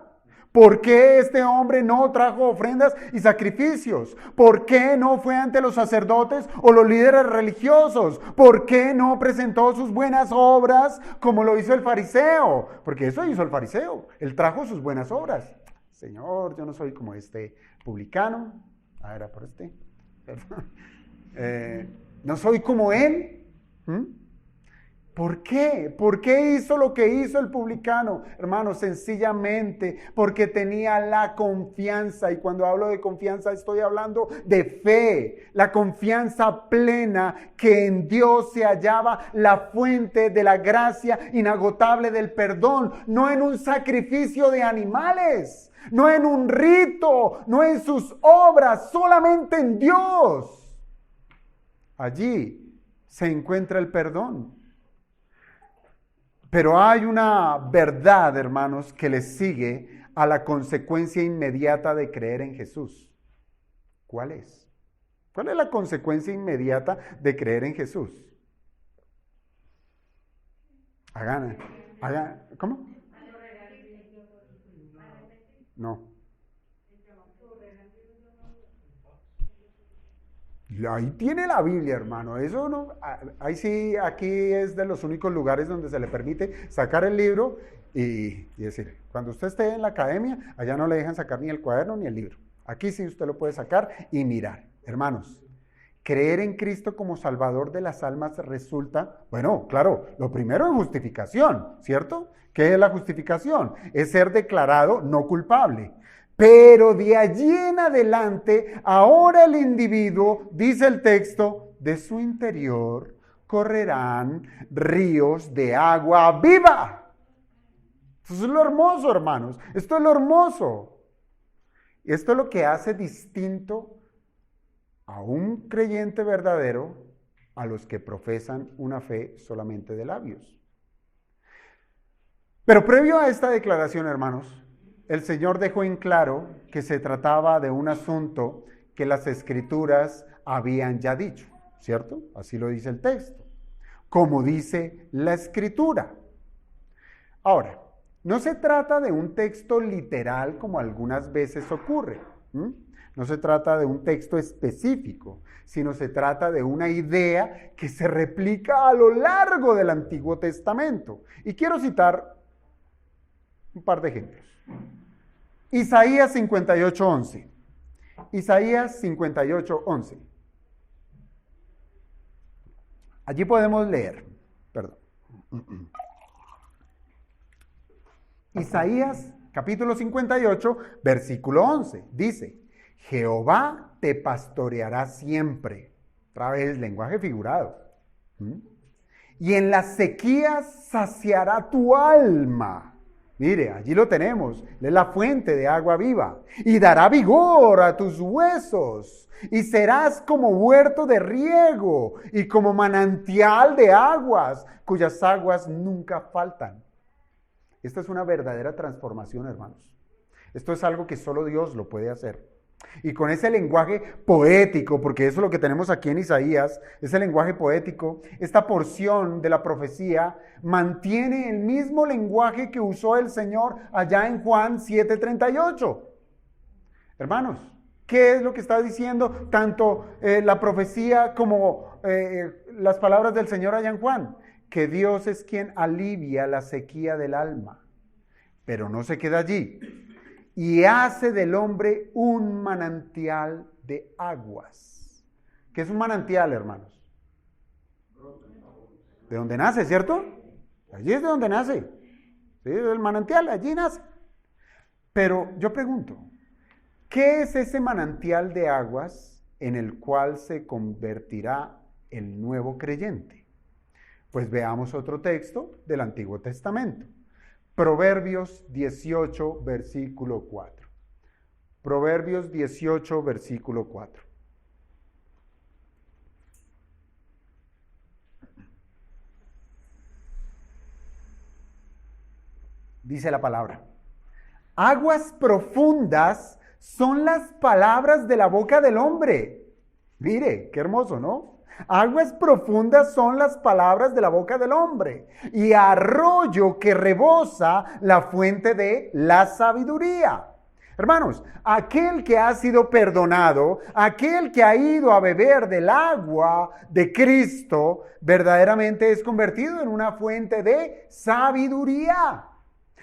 ¿Por qué este hombre no trajo ofrendas y sacrificios? ¿Por qué no fue ante los sacerdotes o los líderes religiosos? ¿Por qué no presentó sus buenas obras como lo hizo el fariseo? Porque eso hizo el fariseo. Él trajo sus buenas obras. Señor, yo no soy como este publicano. Ah, era por este. No soy como él. ¿Por qué? ¿Por qué hizo lo que hizo el publicano? Hermanos, sencillamente porque tenía la confianza, y cuando hablo de confianza estoy hablando de fe, la confianza plena que en Dios se hallaba la fuente de la gracia inagotable del perdón, no en un sacrificio de animales, no en un rito, no en sus obras, solamente en Dios. Allí se encuentra el perdón. Pero hay una verdad, hermanos, que le sigue a la consecuencia inmediata de creer en Jesús. ¿Cuál es? ¿Cuál es la consecuencia inmediata de creer en Jesús? ¿Cómo? No. Ahí tiene la Biblia, hermano. Eso no, ahí sí, aquí es de los únicos lugares donde se le permite sacar el libro y decir, cuando usted esté en la academia, allá no le dejan sacar ni el cuaderno ni el libro. Aquí sí usted lo puede sacar y mirar. Hermanos, creer en Cristo como Salvador de las almas resulta, bueno, claro, lo primero es justificación, ¿cierto? ¿Qué es la justificación? Es ser declarado no culpable. Pero de allí en adelante, ahora el individuo, dice el texto, de su interior correrán ríos de agua viva. Esto es lo hermoso, hermanos. Esto es lo hermoso. Esto es lo que hace distinto a un creyente verdadero a los que profesan una fe solamente de labios. Pero previo a esta declaración, hermanos, el Señor dejó en claro que se trataba de un asunto que las Escrituras habían ya dicho, ¿cierto? Así lo dice el texto, como dice la Escritura. Ahora, no se trata de un texto literal como algunas veces ocurre. No se trata de un texto específico, sino se trata de una idea que se replica a lo largo del Antiguo Testamento. Y quiero citar un par de ejemplos. Isaías 58:11. Isaías 58:11. Allí podemos leer, perdón. Isaías capítulo 58, versículo 11, dice: Jehová te pastoreará siempre. Otra vez, lenguaje figurado. Y en las sequías saciará tu alma. Mire, allí lo tenemos, es la fuente de agua viva. Y dará vigor a tus huesos. Y serás como huerto de riego y como manantial de aguas, cuyas aguas nunca faltan. Esta es una verdadera transformación, hermanos. Esto es algo que solo Dios lo puede hacer. Y con ese lenguaje poético, porque eso es lo que tenemos aquí en Isaías, ese lenguaje poético, esta porción de la profecía mantiene el mismo lenguaje que usó el Señor allá en Juan 7:38. Hermanos, ¿qué es lo que está diciendo tanto la profecía como las palabras del Señor allá en Juan? Que Dios es quien alivia la sequía del alma. Pero no se queda allí. Y hace del hombre un manantial de aguas. ¿Qué es un manantial, hermanos? De donde nace, ¿cierto? Allí es de donde nace. ¿Sí? El manantial, allí nace. Pero yo pregunto, ¿qué es ese manantial de aguas en el cual se convertirá el nuevo creyente? Pues veamos otro texto del Antiguo Testamento. Proverbios 18, versículo 4. Proverbios 18, versículo 4. Dice la palabra: aguas profundas son las palabras de la boca del hombre. Mire, qué hermoso, ¿no? Aguas profundas son las palabras de la boca del hombre, y arroyo que rebosa la fuente de la sabiduría. Hermanos, aquel que ha sido perdonado, aquel que ha ido a beber del agua de Cristo, verdaderamente es convertido en una fuente de sabiduría.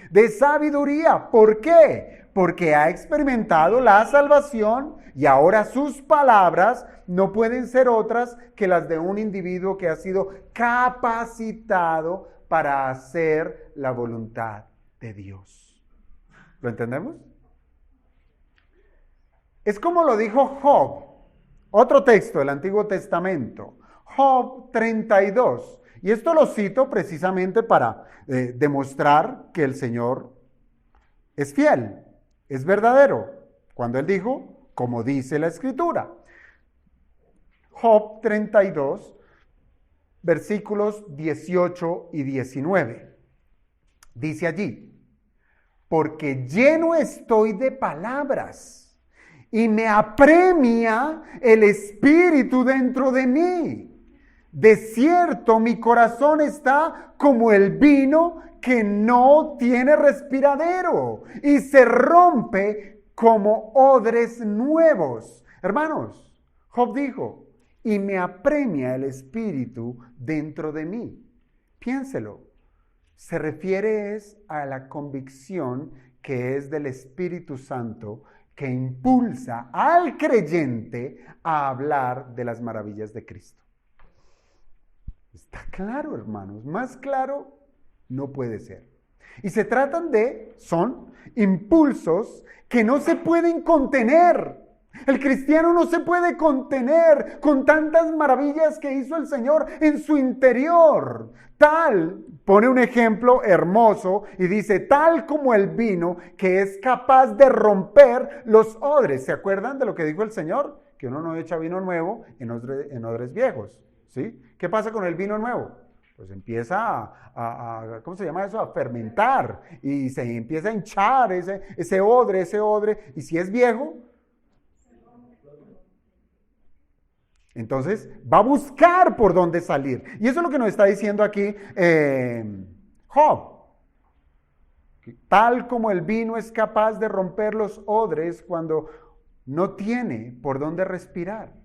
De sabiduría. ¿Por qué? Porque ha experimentado la salvación y ahora sus palabras no pueden ser otras que las de un individuo que ha sido capacitado para hacer la voluntad de Dios. ¿Lo entendemos? Es como lo dijo Job, otro texto del Antiguo Testamento, Job 32. Y esto lo cito precisamente para demostrar que el Señor es fiel, es verdadero, cuando Él dijo, como dice la Escritura. Job 32, versículos 18 y 19. Dice allí: porque lleno estoy de palabras y me apremia el espíritu dentro de mí. De cierto, mi corazón está como el vino que no tiene respiradero y se rompe como odres nuevos. Hermanos, Job dijo, y me apremia el espíritu dentro de mí. Piénselo. Se refiere a la convicción que es del Espíritu Santo que impulsa al creyente a hablar de las maravillas de Cristo. Está claro, hermanos, más claro no puede ser. Y se tratan son impulsos que no se pueden contener. El cristiano no se puede contener con tantas maravillas que hizo el Señor en su interior. Pone un ejemplo hermoso y dice, tal como el vino que es capaz de romper los odres. ¿Se acuerdan de lo que dijo el Señor? Que uno no echa vino nuevo en odres viejos. ¿Sí? ¿Qué pasa con el vino nuevo? pues empieza ¿cómo se llama eso? A fermentar y se empieza a hinchar ese odre, y si es viejo, entonces va a buscar por dónde salir. Y eso es lo que nos está diciendo aquí Job. Tal como el vino es capaz de romper los odres cuando no tiene por dónde respirar,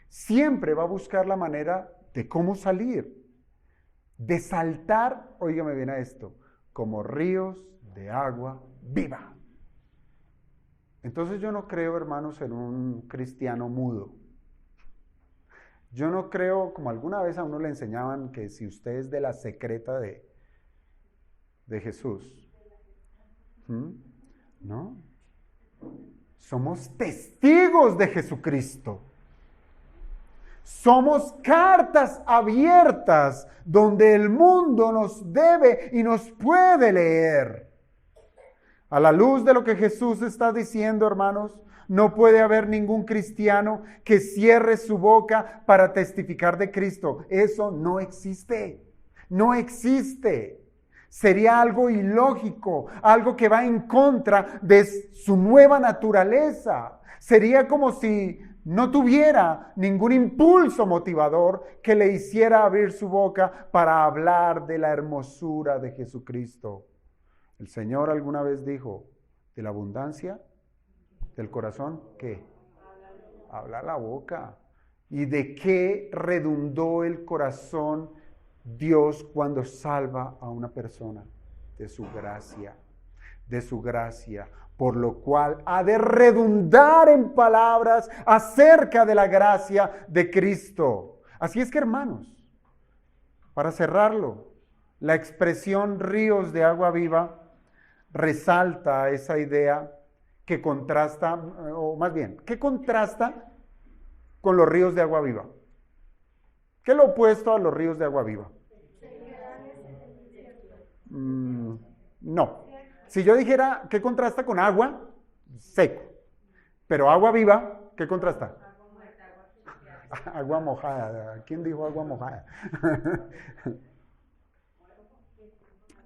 siempre va a buscar la manera de cómo salir, de saltar, óigame bien a esto, como ríos de agua viva. Entonces yo no creo, hermanos, en un cristiano mudo. Yo no creo, como alguna vez a uno le enseñaban, que si usted es de la secreta de Jesús, ¿no? Somos testigos de Jesucristo. Somos cartas abiertas donde el mundo nos debe y nos puede leer. A la luz de lo que Jesús está diciendo, hermanos, no puede haber ningún cristiano que cierre su boca para testificar de Cristo. Eso no existe. No existe. Sería algo ilógico, algo que va en contra de su nueva naturaleza. Sería como si no tuviera ningún impulso motivador que le hiciera abrir su boca para hablar de la hermosura de Jesucristo. El Señor alguna vez dijo, de la abundancia del corazón, ¿qué? Habla la boca. ¿Y de qué redundó el corazón Dios cuando salva a una persona? De su gracia, por lo cual ha de redundar en palabras acerca de la gracia de Cristo. Así es que, hermanos, para cerrarlo, la expresión ríos de agua viva resalta esa idea que contrasta, o más bien, ¿qué contrasta con los ríos de agua viva? ¿Qué es lo opuesto a los ríos de agua viva? No. Si yo dijera, ¿qué contrasta con agua? Seco. Pero agua viva, ¿qué contrasta? Agua mojada. ¿Quién dijo agua mojada?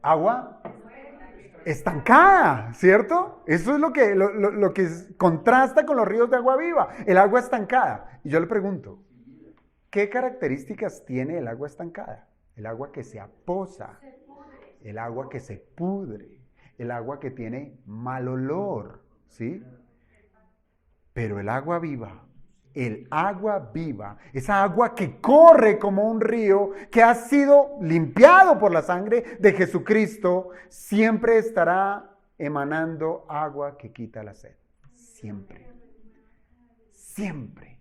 Agua estancada, ¿cierto? Eso es lo que contrasta con los ríos de agua viva, el agua estancada. Y yo le pregunto, ¿qué características tiene el agua estancada? El agua que se aposa, el agua que se pudre, el agua que tiene mal olor, ¿sí? Pero el agua viva, esa agua que corre como un río, que ha sido limpiado por la sangre de Jesucristo, siempre estará emanando agua que quita la sed. Siempre. Siempre.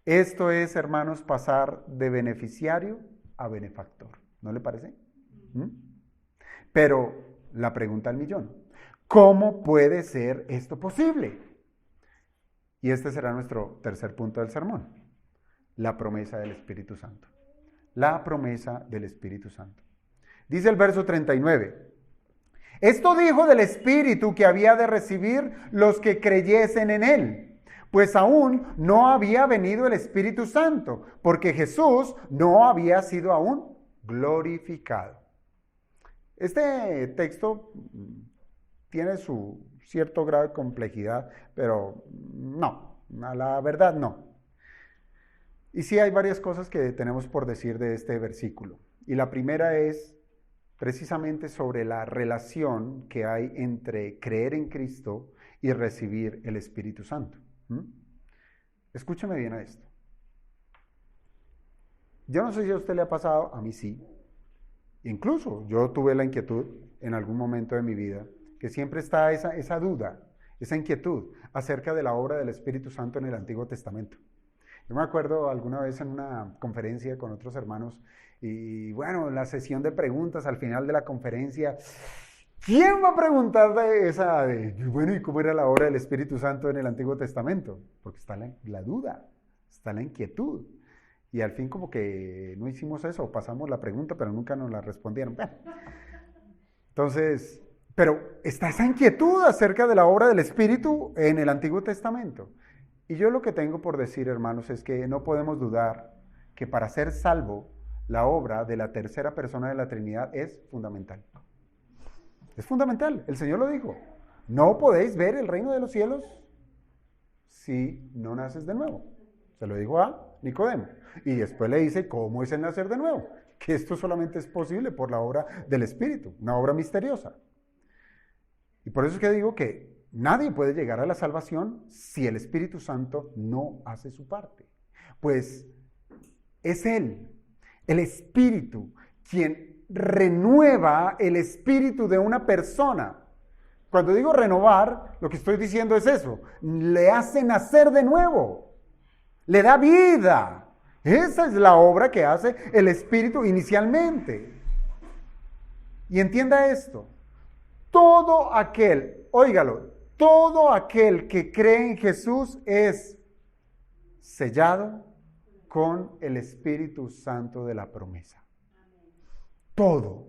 Esto es, hermanos, pasar de beneficiario a benefactor. ¿No le parece? Pero la pregunta al millón, ¿cómo puede ser esto posible? Y este será nuestro tercer punto del sermón, la promesa del Espíritu Santo. La promesa del Espíritu Santo. Dice el verso 39, esto dijo del Espíritu que había de recibir los que creyesen en Él, pues aún no había venido el Espíritu Santo, porque Jesús no había sido aún glorificado. Este texto tiene su cierto grado de complejidad, pero no, a la verdad no. Y sí hay varias cosas que tenemos por decir de este versículo. Y la primera es precisamente sobre la relación que hay entre creer en Cristo y recibir el Espíritu Santo. Escúcheme bien a esto. Yo no sé si a usted le ha pasado, a mí sí. Incluso yo tuve la inquietud en algún momento de mi vida, que siempre está esa duda, esa inquietud acerca de la obra del Espíritu Santo en el Antiguo Testamento. Yo me acuerdo alguna vez en una conferencia con otros hermanos y bueno, la sesión de preguntas al final de la conferencia, ¿quién va a preguntar bueno, ¿y cómo era la obra del Espíritu Santo en el Antiguo Testamento? Porque está la duda, está la inquietud. Y al fin como que no hicimos eso, pasamos la pregunta, pero nunca nos la respondieron. Entonces, pero está esa inquietud acerca de la obra del Espíritu en el Antiguo Testamento. Y yo lo que tengo por decir, hermanos, es que no podemos dudar que para ser salvo la obra de la tercera persona de la Trinidad es fundamental. Es fundamental, el Señor lo dijo. No podéis ver el reino de los cielos si no naces de nuevo. Se lo dijo a Nicodemo. Y después le dice, ¿cómo es el nacer de nuevo? Que esto solamente es posible por la obra del Espíritu, una obra misteriosa. Y por eso es que digo que nadie puede llegar a la salvación si el Espíritu Santo no hace su parte. Pues es Él, el Espíritu, quien renueva el espíritu de una persona. Cuando digo renovar, lo que estoy diciendo es eso. Le hace nacer de nuevo. Le da vida. Esa es la obra que hace el Espíritu inicialmente. Y entienda esto. Todo aquel, óigalo, todo aquel que cree en Jesús es sellado con el Espíritu Santo de la promesa. Todo.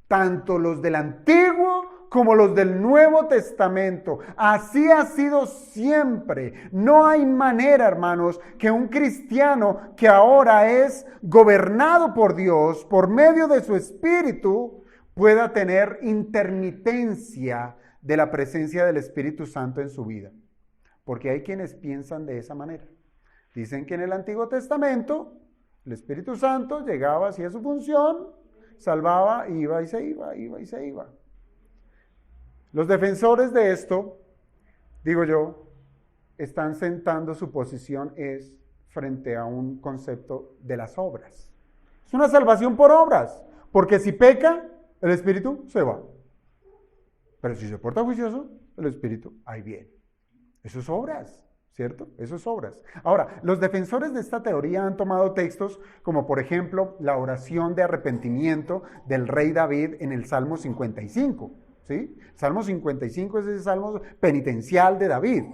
Tanto los del Antiguo como los del Nuevo Testamento. Así ha sido siempre. No hay manera, hermanos, que un cristiano que ahora es gobernado por Dios, por medio de su Espíritu, pueda tener intermitencia de la presencia del Espíritu Santo en su vida. Porque hay quienes piensan de esa manera. Dicen que en el Antiguo Testamento el Espíritu Santo llegaba, hacía su función, salvaba, iba y se iba, iba y se iba. Los defensores de esto, digo yo, están sentando su posición es frente a un concepto de las obras. Es una salvación por obras, porque si peca, el Espíritu se va. Pero si se porta juicioso, el Espíritu ahí viene. Eso es obras, ¿cierto? Eso es obras. Ahora, los defensores de esta teoría han tomado textos como, por ejemplo, la oración de arrepentimiento del rey David en el Salmo 55, ¿sí? Salmo 55 es ese salmo penitencial de David.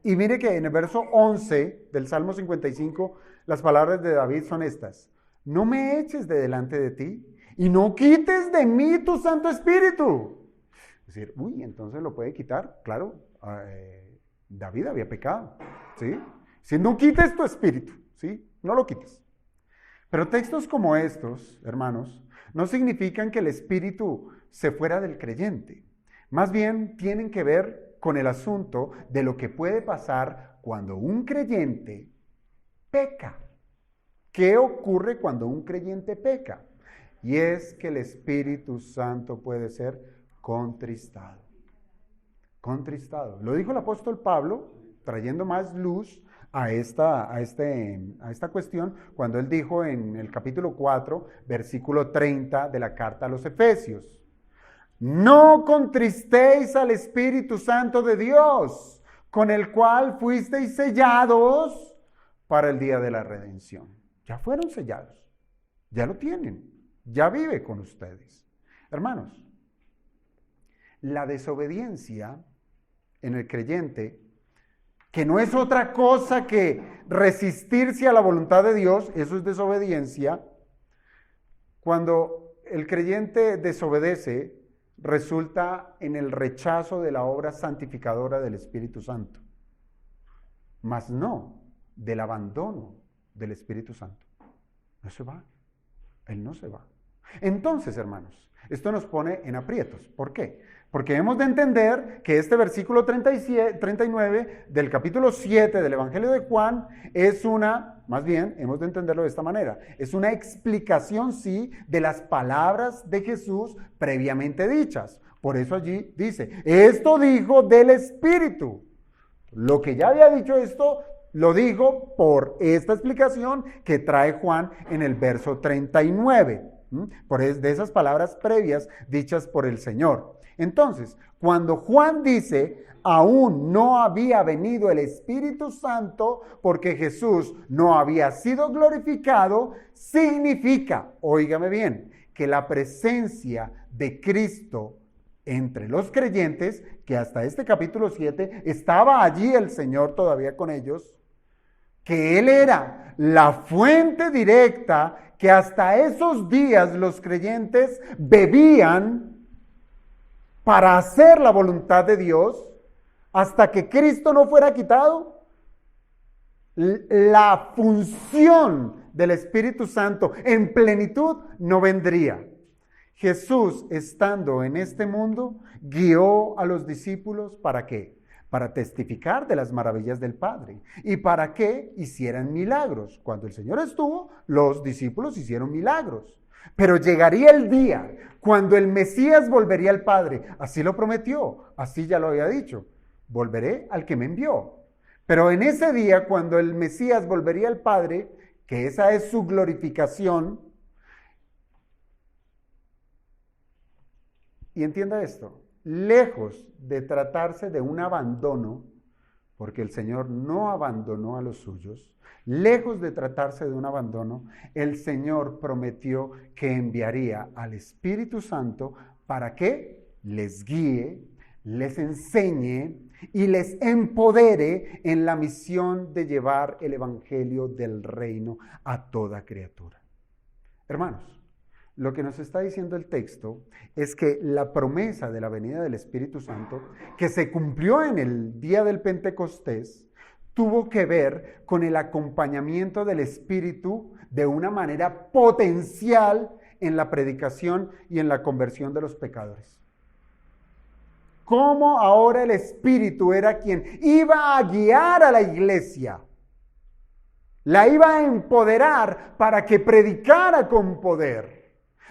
Y mire que en el verso 11 del Salmo 55, las palabras de David son estas. No me eches de delante de ti y no quites de mí tu Santo Espíritu. Es decir, entonces lo puede quitar, claro, David había pecado, ¿sí? Si no quites tu espíritu, ¿sí? No lo quites. Pero textos como estos, hermanos, no significan que el espíritu se fuera del creyente. Más bien tienen que ver con el asunto de lo que puede pasar cuando un creyente peca. ¿Qué ocurre cuando un creyente peca? Y es que el Espíritu Santo puede ser contristado. Contristado. Lo dijo el apóstol Pablo, trayendo más luz a esta cuestión, cuando él dijo en el capítulo 4, versículo 30 de la carta a los Efesios. No contristéis al Espíritu Santo de Dios, con el cual fuisteis sellados para el día de la redención. Ya fueron sellados, ya lo tienen, ya vive con ustedes. Hermanos, la desobediencia en el creyente, que no es otra cosa que resistirse a la voluntad de Dios, eso es desobediencia. Cuando el creyente desobedece, resulta en el rechazo de la obra santificadora del Espíritu Santo, mas no del abandono del Espíritu Santo. No se va, Él no se va. Entonces, hermanos, esto nos pone en aprietos. ¿Por qué? Porque hemos de entender que este versículo 39 del capítulo 7 del Evangelio de Juan es más bien, hemos de entenderlo de esta manera, es una explicación, sí, de las palabras de Jesús previamente dichas. Por eso allí dice, esto dijo del Espíritu. Lo que ya había dicho esto, lo dijo por esta explicación que trae Juan en el verso 39. De esas palabras previas dichas por el Señor. Entonces, cuando Juan dice, aún no había venido el Espíritu Santo porque Jesús no había sido glorificado, significa, óigame bien, que la presencia de Cristo entre los creyentes, que hasta este capítulo 7 estaba allí el Señor todavía con ellos, que Él era la fuente directa que hasta esos días los creyentes bebían para hacer la voluntad de Dios, hasta que Cristo no fuera quitado. La función del Espíritu Santo en plenitud no vendría. Jesús, estando en este mundo, guió a los discípulos ¿para qué? Para testificar de las maravillas del Padre y para que hicieran milagros. Cuando el Señor estuvo, los discípulos hicieron milagros. Pero llegaría el día cuando el Mesías volvería al Padre. Así lo prometió, así ya lo había dicho. Volveré al que me envió. Pero en ese día, cuando el Mesías volvería al Padre, que esa es su glorificación, y entienda esto, lejos de tratarse de un abandono, porque el Señor no abandonó a los suyos, lejos de tratarse de un abandono, el Señor prometió que enviaría al Espíritu Santo para que les guíe, les enseñe y les empodere en la misión de llevar el evangelio del reino a toda criatura. Hermanos, lo que nos está diciendo el texto es que la promesa de la venida del Espíritu Santo, que se cumplió en el día del Pentecostés, tuvo que ver con el acompañamiento del Espíritu de una manera potencial en la predicación y en la conversión de los pecadores. Cómo ahora el Espíritu era quien iba a guiar a la iglesia, la iba a empoderar para que predicara con poder.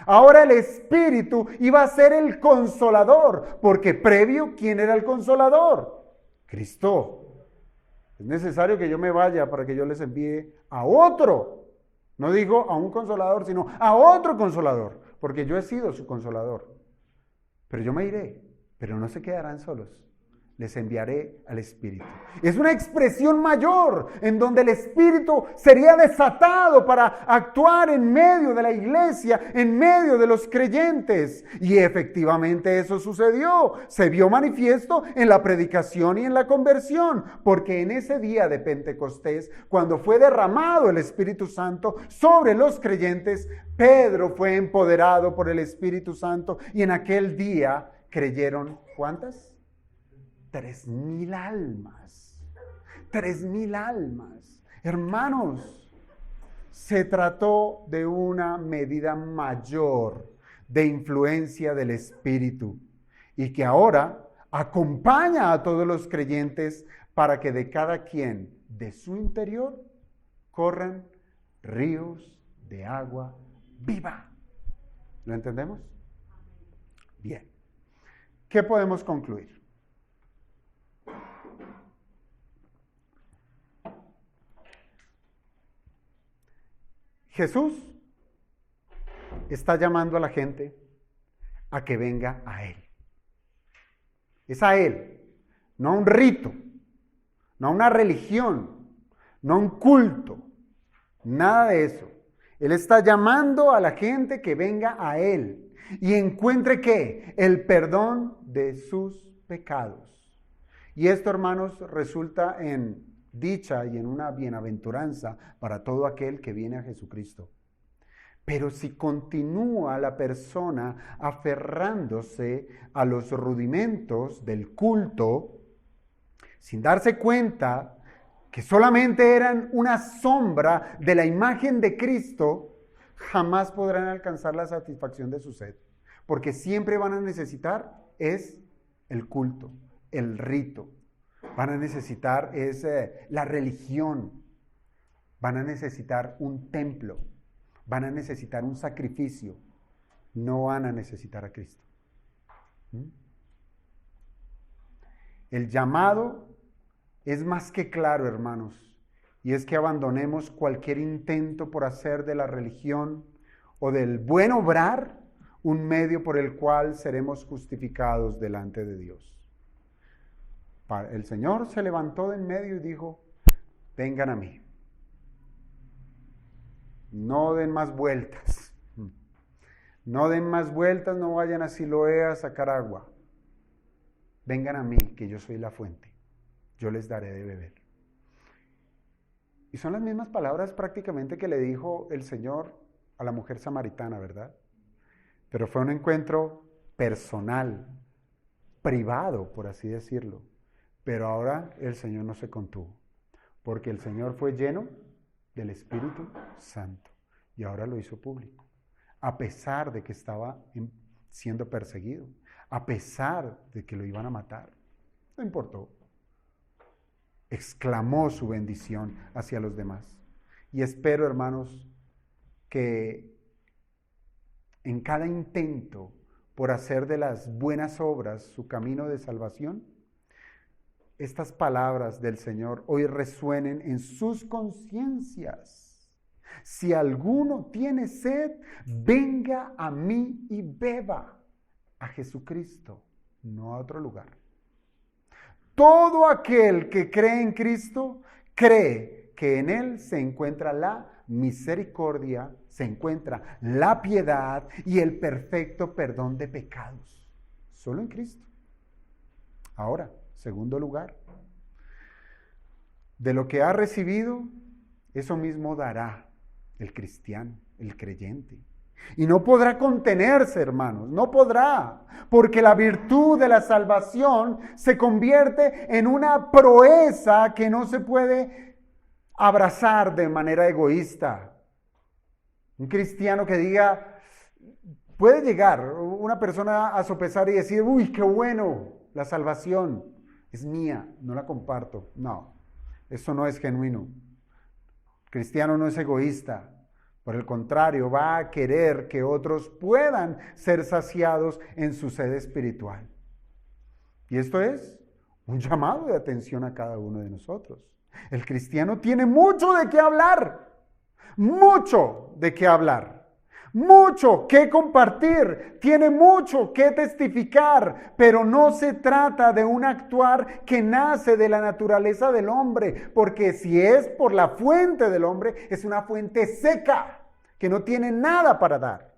Ahora el Espíritu iba a ser el consolador, porque previo, ¿quién era el consolador? Cristo. Es necesario que yo me vaya para que yo les envíe a otro. No digo a un consolador, sino a otro consolador, porque yo he sido su consolador. Pero yo me iré, pero no se quedarán solos. Les enviaré al Espíritu. Es una expresión mayor en donde el Espíritu sería desatado para actuar en medio de la iglesia, en medio de los creyentes. Y efectivamente eso sucedió. Se vio manifiesto en la predicación y en la conversión. Porque en ese día de Pentecostés, cuando fue derramado el Espíritu Santo sobre los creyentes, Pedro fue empoderado por el Espíritu Santo. Y en aquel día creyeron, ¿cuántas? 3,000 almas. 3,000 almas. Hermanos, se trató de una medida mayor de influencia del Espíritu y que ahora acompaña a todos los creyentes para que de cada quien, de su interior, corran ríos de agua viva. ¿Lo entendemos? Bien. ¿Qué podemos concluir? Jesús está llamando a la gente a que venga a Él. Es a Él, no a un rito, no a una religión, no a un culto, nada de eso. Él está llamando a la gente que venga a Él y encuentre ¿qué? El perdón de sus pecados. Y esto, hermanos, resulta en dicha y en una bienaventuranza para todo aquel que viene a Jesucristo. Pero si continúa la persona aferrándose a los rudimentos del culto, sin darse cuenta que solamente eran una sombra de la imagen de Cristo, jamás podrán alcanzar la satisfacción de su sed. Porque siempre van a necesitar es el culto, el rito. Van a necesitar la religión. Van a necesitar un templo. Van a necesitar un sacrificio. No van a necesitar a Cristo. El llamado es más que claro, hermanos, y es que abandonemos cualquier intento por hacer de la religión o del buen obrar un medio por el cual seremos justificados delante de Dios. El Señor se levantó de en medio y dijo, vengan a mí. No den más vueltas. No den más vueltas, no vayan a Siloé a sacar agua. Vengan a mí, que yo soy la fuente. Yo les daré de beber. Y son las mismas palabras prácticamente que le dijo el Señor a la mujer samaritana, ¿verdad? Pero fue un encuentro personal, privado, por así decirlo. Pero ahora el Señor no se contuvo, porque el Señor fue lleno del Espíritu Santo. Y ahora lo hizo público. A pesar de que estaba siendo perseguido. A pesar de que lo iban a matar. No importó. Exclamó su bendición hacia los demás. Y espero, hermanos, que en cada intento por hacer de las buenas obras su camino de salvación, estas palabras del Señor hoy resuenen en sus conciencias. Si alguno tiene sed, venga a mí y beba. A Jesucristo, no a otro lugar. Todo aquel que cree en Cristo, cree que en Él se encuentra la misericordia, se encuentra la piedad y el perfecto perdón de pecados. Solo en Cristo. Ahora, segundo lugar, de lo que ha recibido, eso mismo dará el cristiano, el creyente. Y no podrá contenerse, hermanos, no podrá, porque la virtud de la salvación se convierte en una proeza que no se puede abrazar de manera egoísta. Un cristiano que diga, puede llegar una persona a sopesar y decir, uy, qué bueno, la salvación es mía, no la comparto. No, eso no es genuino. El cristiano no es egoísta. Por el contrario, va a querer que otros puedan ser saciados en su sed espiritual. Y esto es un llamado de atención a cada uno de nosotros. El cristiano tiene mucho de qué hablar, mucho de qué hablar, mucho que compartir, tiene mucho que testificar, pero no se trata de un actuar que nace de la naturaleza del hombre, porque si es por la fuente del hombre, es una fuente seca, que no tiene nada para dar.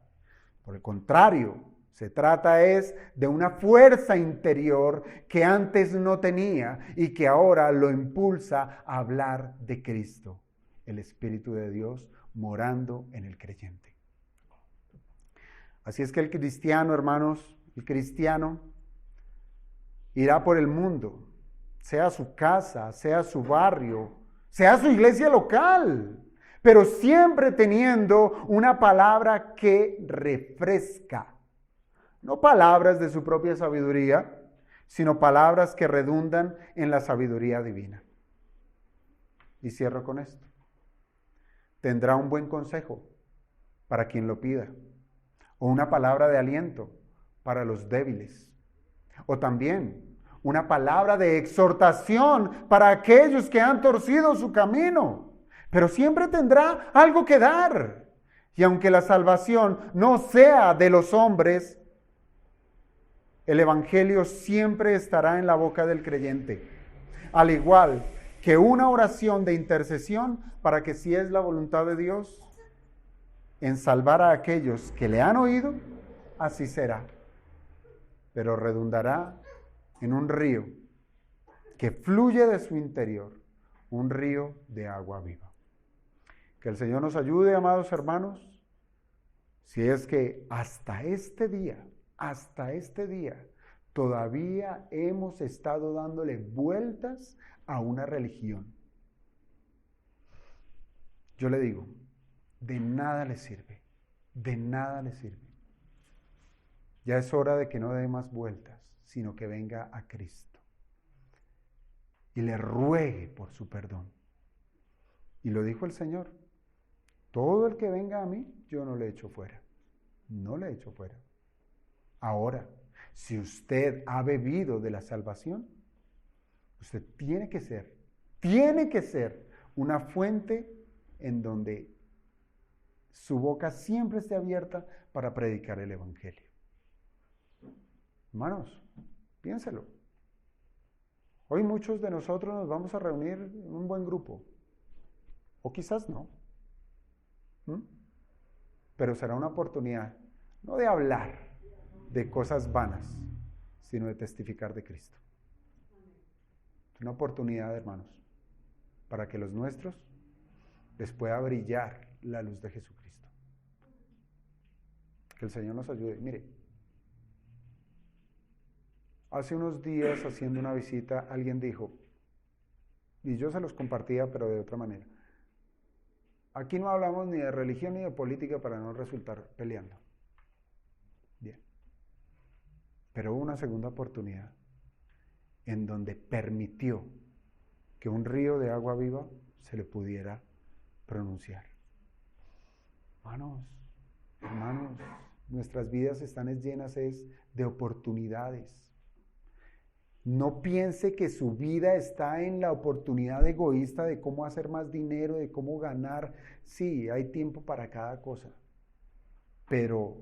Por el contrario, se trata es de una fuerza interior que antes no tenía y que ahora lo impulsa a hablar de Cristo, el Espíritu de Dios morando en el creyente. Así es que el cristiano, hermanos, el cristiano irá por el mundo, sea su casa, sea su barrio, sea su iglesia local, pero siempre teniendo una palabra que refresca. No palabras de su propia sabiduría, sino palabras que redundan en la sabiduría divina. Y cierro con esto. Tendrá un buen consejo para quien lo pida, o una palabra de aliento para los débiles, o también una palabra de exhortación para aquellos que han torcido su camino. Pero siempre tendrá algo que dar. Y aunque la salvación no sea de los hombres, el evangelio siempre estará en la boca del creyente. Al igual que una oración de intercesión para que, si es la voluntad de Dios, en salvar a aquellos que le han oído, así será. Pero redundará en un río que fluye de su interior, un río de agua viva. Que el Señor nos ayude, amados hermanos, si es que hasta este día, todavía hemos estado dándole vueltas a una religión. Yo le digo, de nada le sirve, de nada le sirve. Ya es hora de que no dé más vueltas, sino que venga a Cristo y le ruegue por su perdón. Y lo dijo el Señor. Todo el que venga a mí, yo no le echo fuera. No le echo fuera. Ahora, si usted ha bebido de la salvación, usted tiene que ser una fuente en donde su boca siempre esté abierta para predicar el evangelio. Hermanos, piénselo. Hoy muchos de nosotros nos vamos a reunir en un buen grupo. O quizás no. Pero será una oportunidad, no de hablar de cosas vanas, sino de testificar de Cristo. Es una oportunidad, hermanos, para que los nuestros les pueda brillar la luz de Jesucristo. Que el Señor nos ayude. Mire, hace unos días, haciendo una visita, alguien dijo, y yo se los compartía, pero de otra manera, Aquí no hablamos ni de religión ni de política para no resultar peleando. Bien. Pero hubo una segunda oportunidad en donde permitió que un río de agua viva se le pudiera pronunciar. Hermanos, nuestras vidas están llenas de oportunidades. No piense que su vida está en la oportunidad egoísta de cómo hacer más dinero, de cómo ganar. Sí, hay tiempo para cada cosa. Pero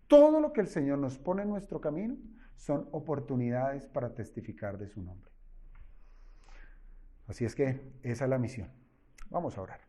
todo lo que el Señor nos pone en nuestro camino son oportunidades para testificar de su nombre. Así es que esa es la misión. Vamos a orar.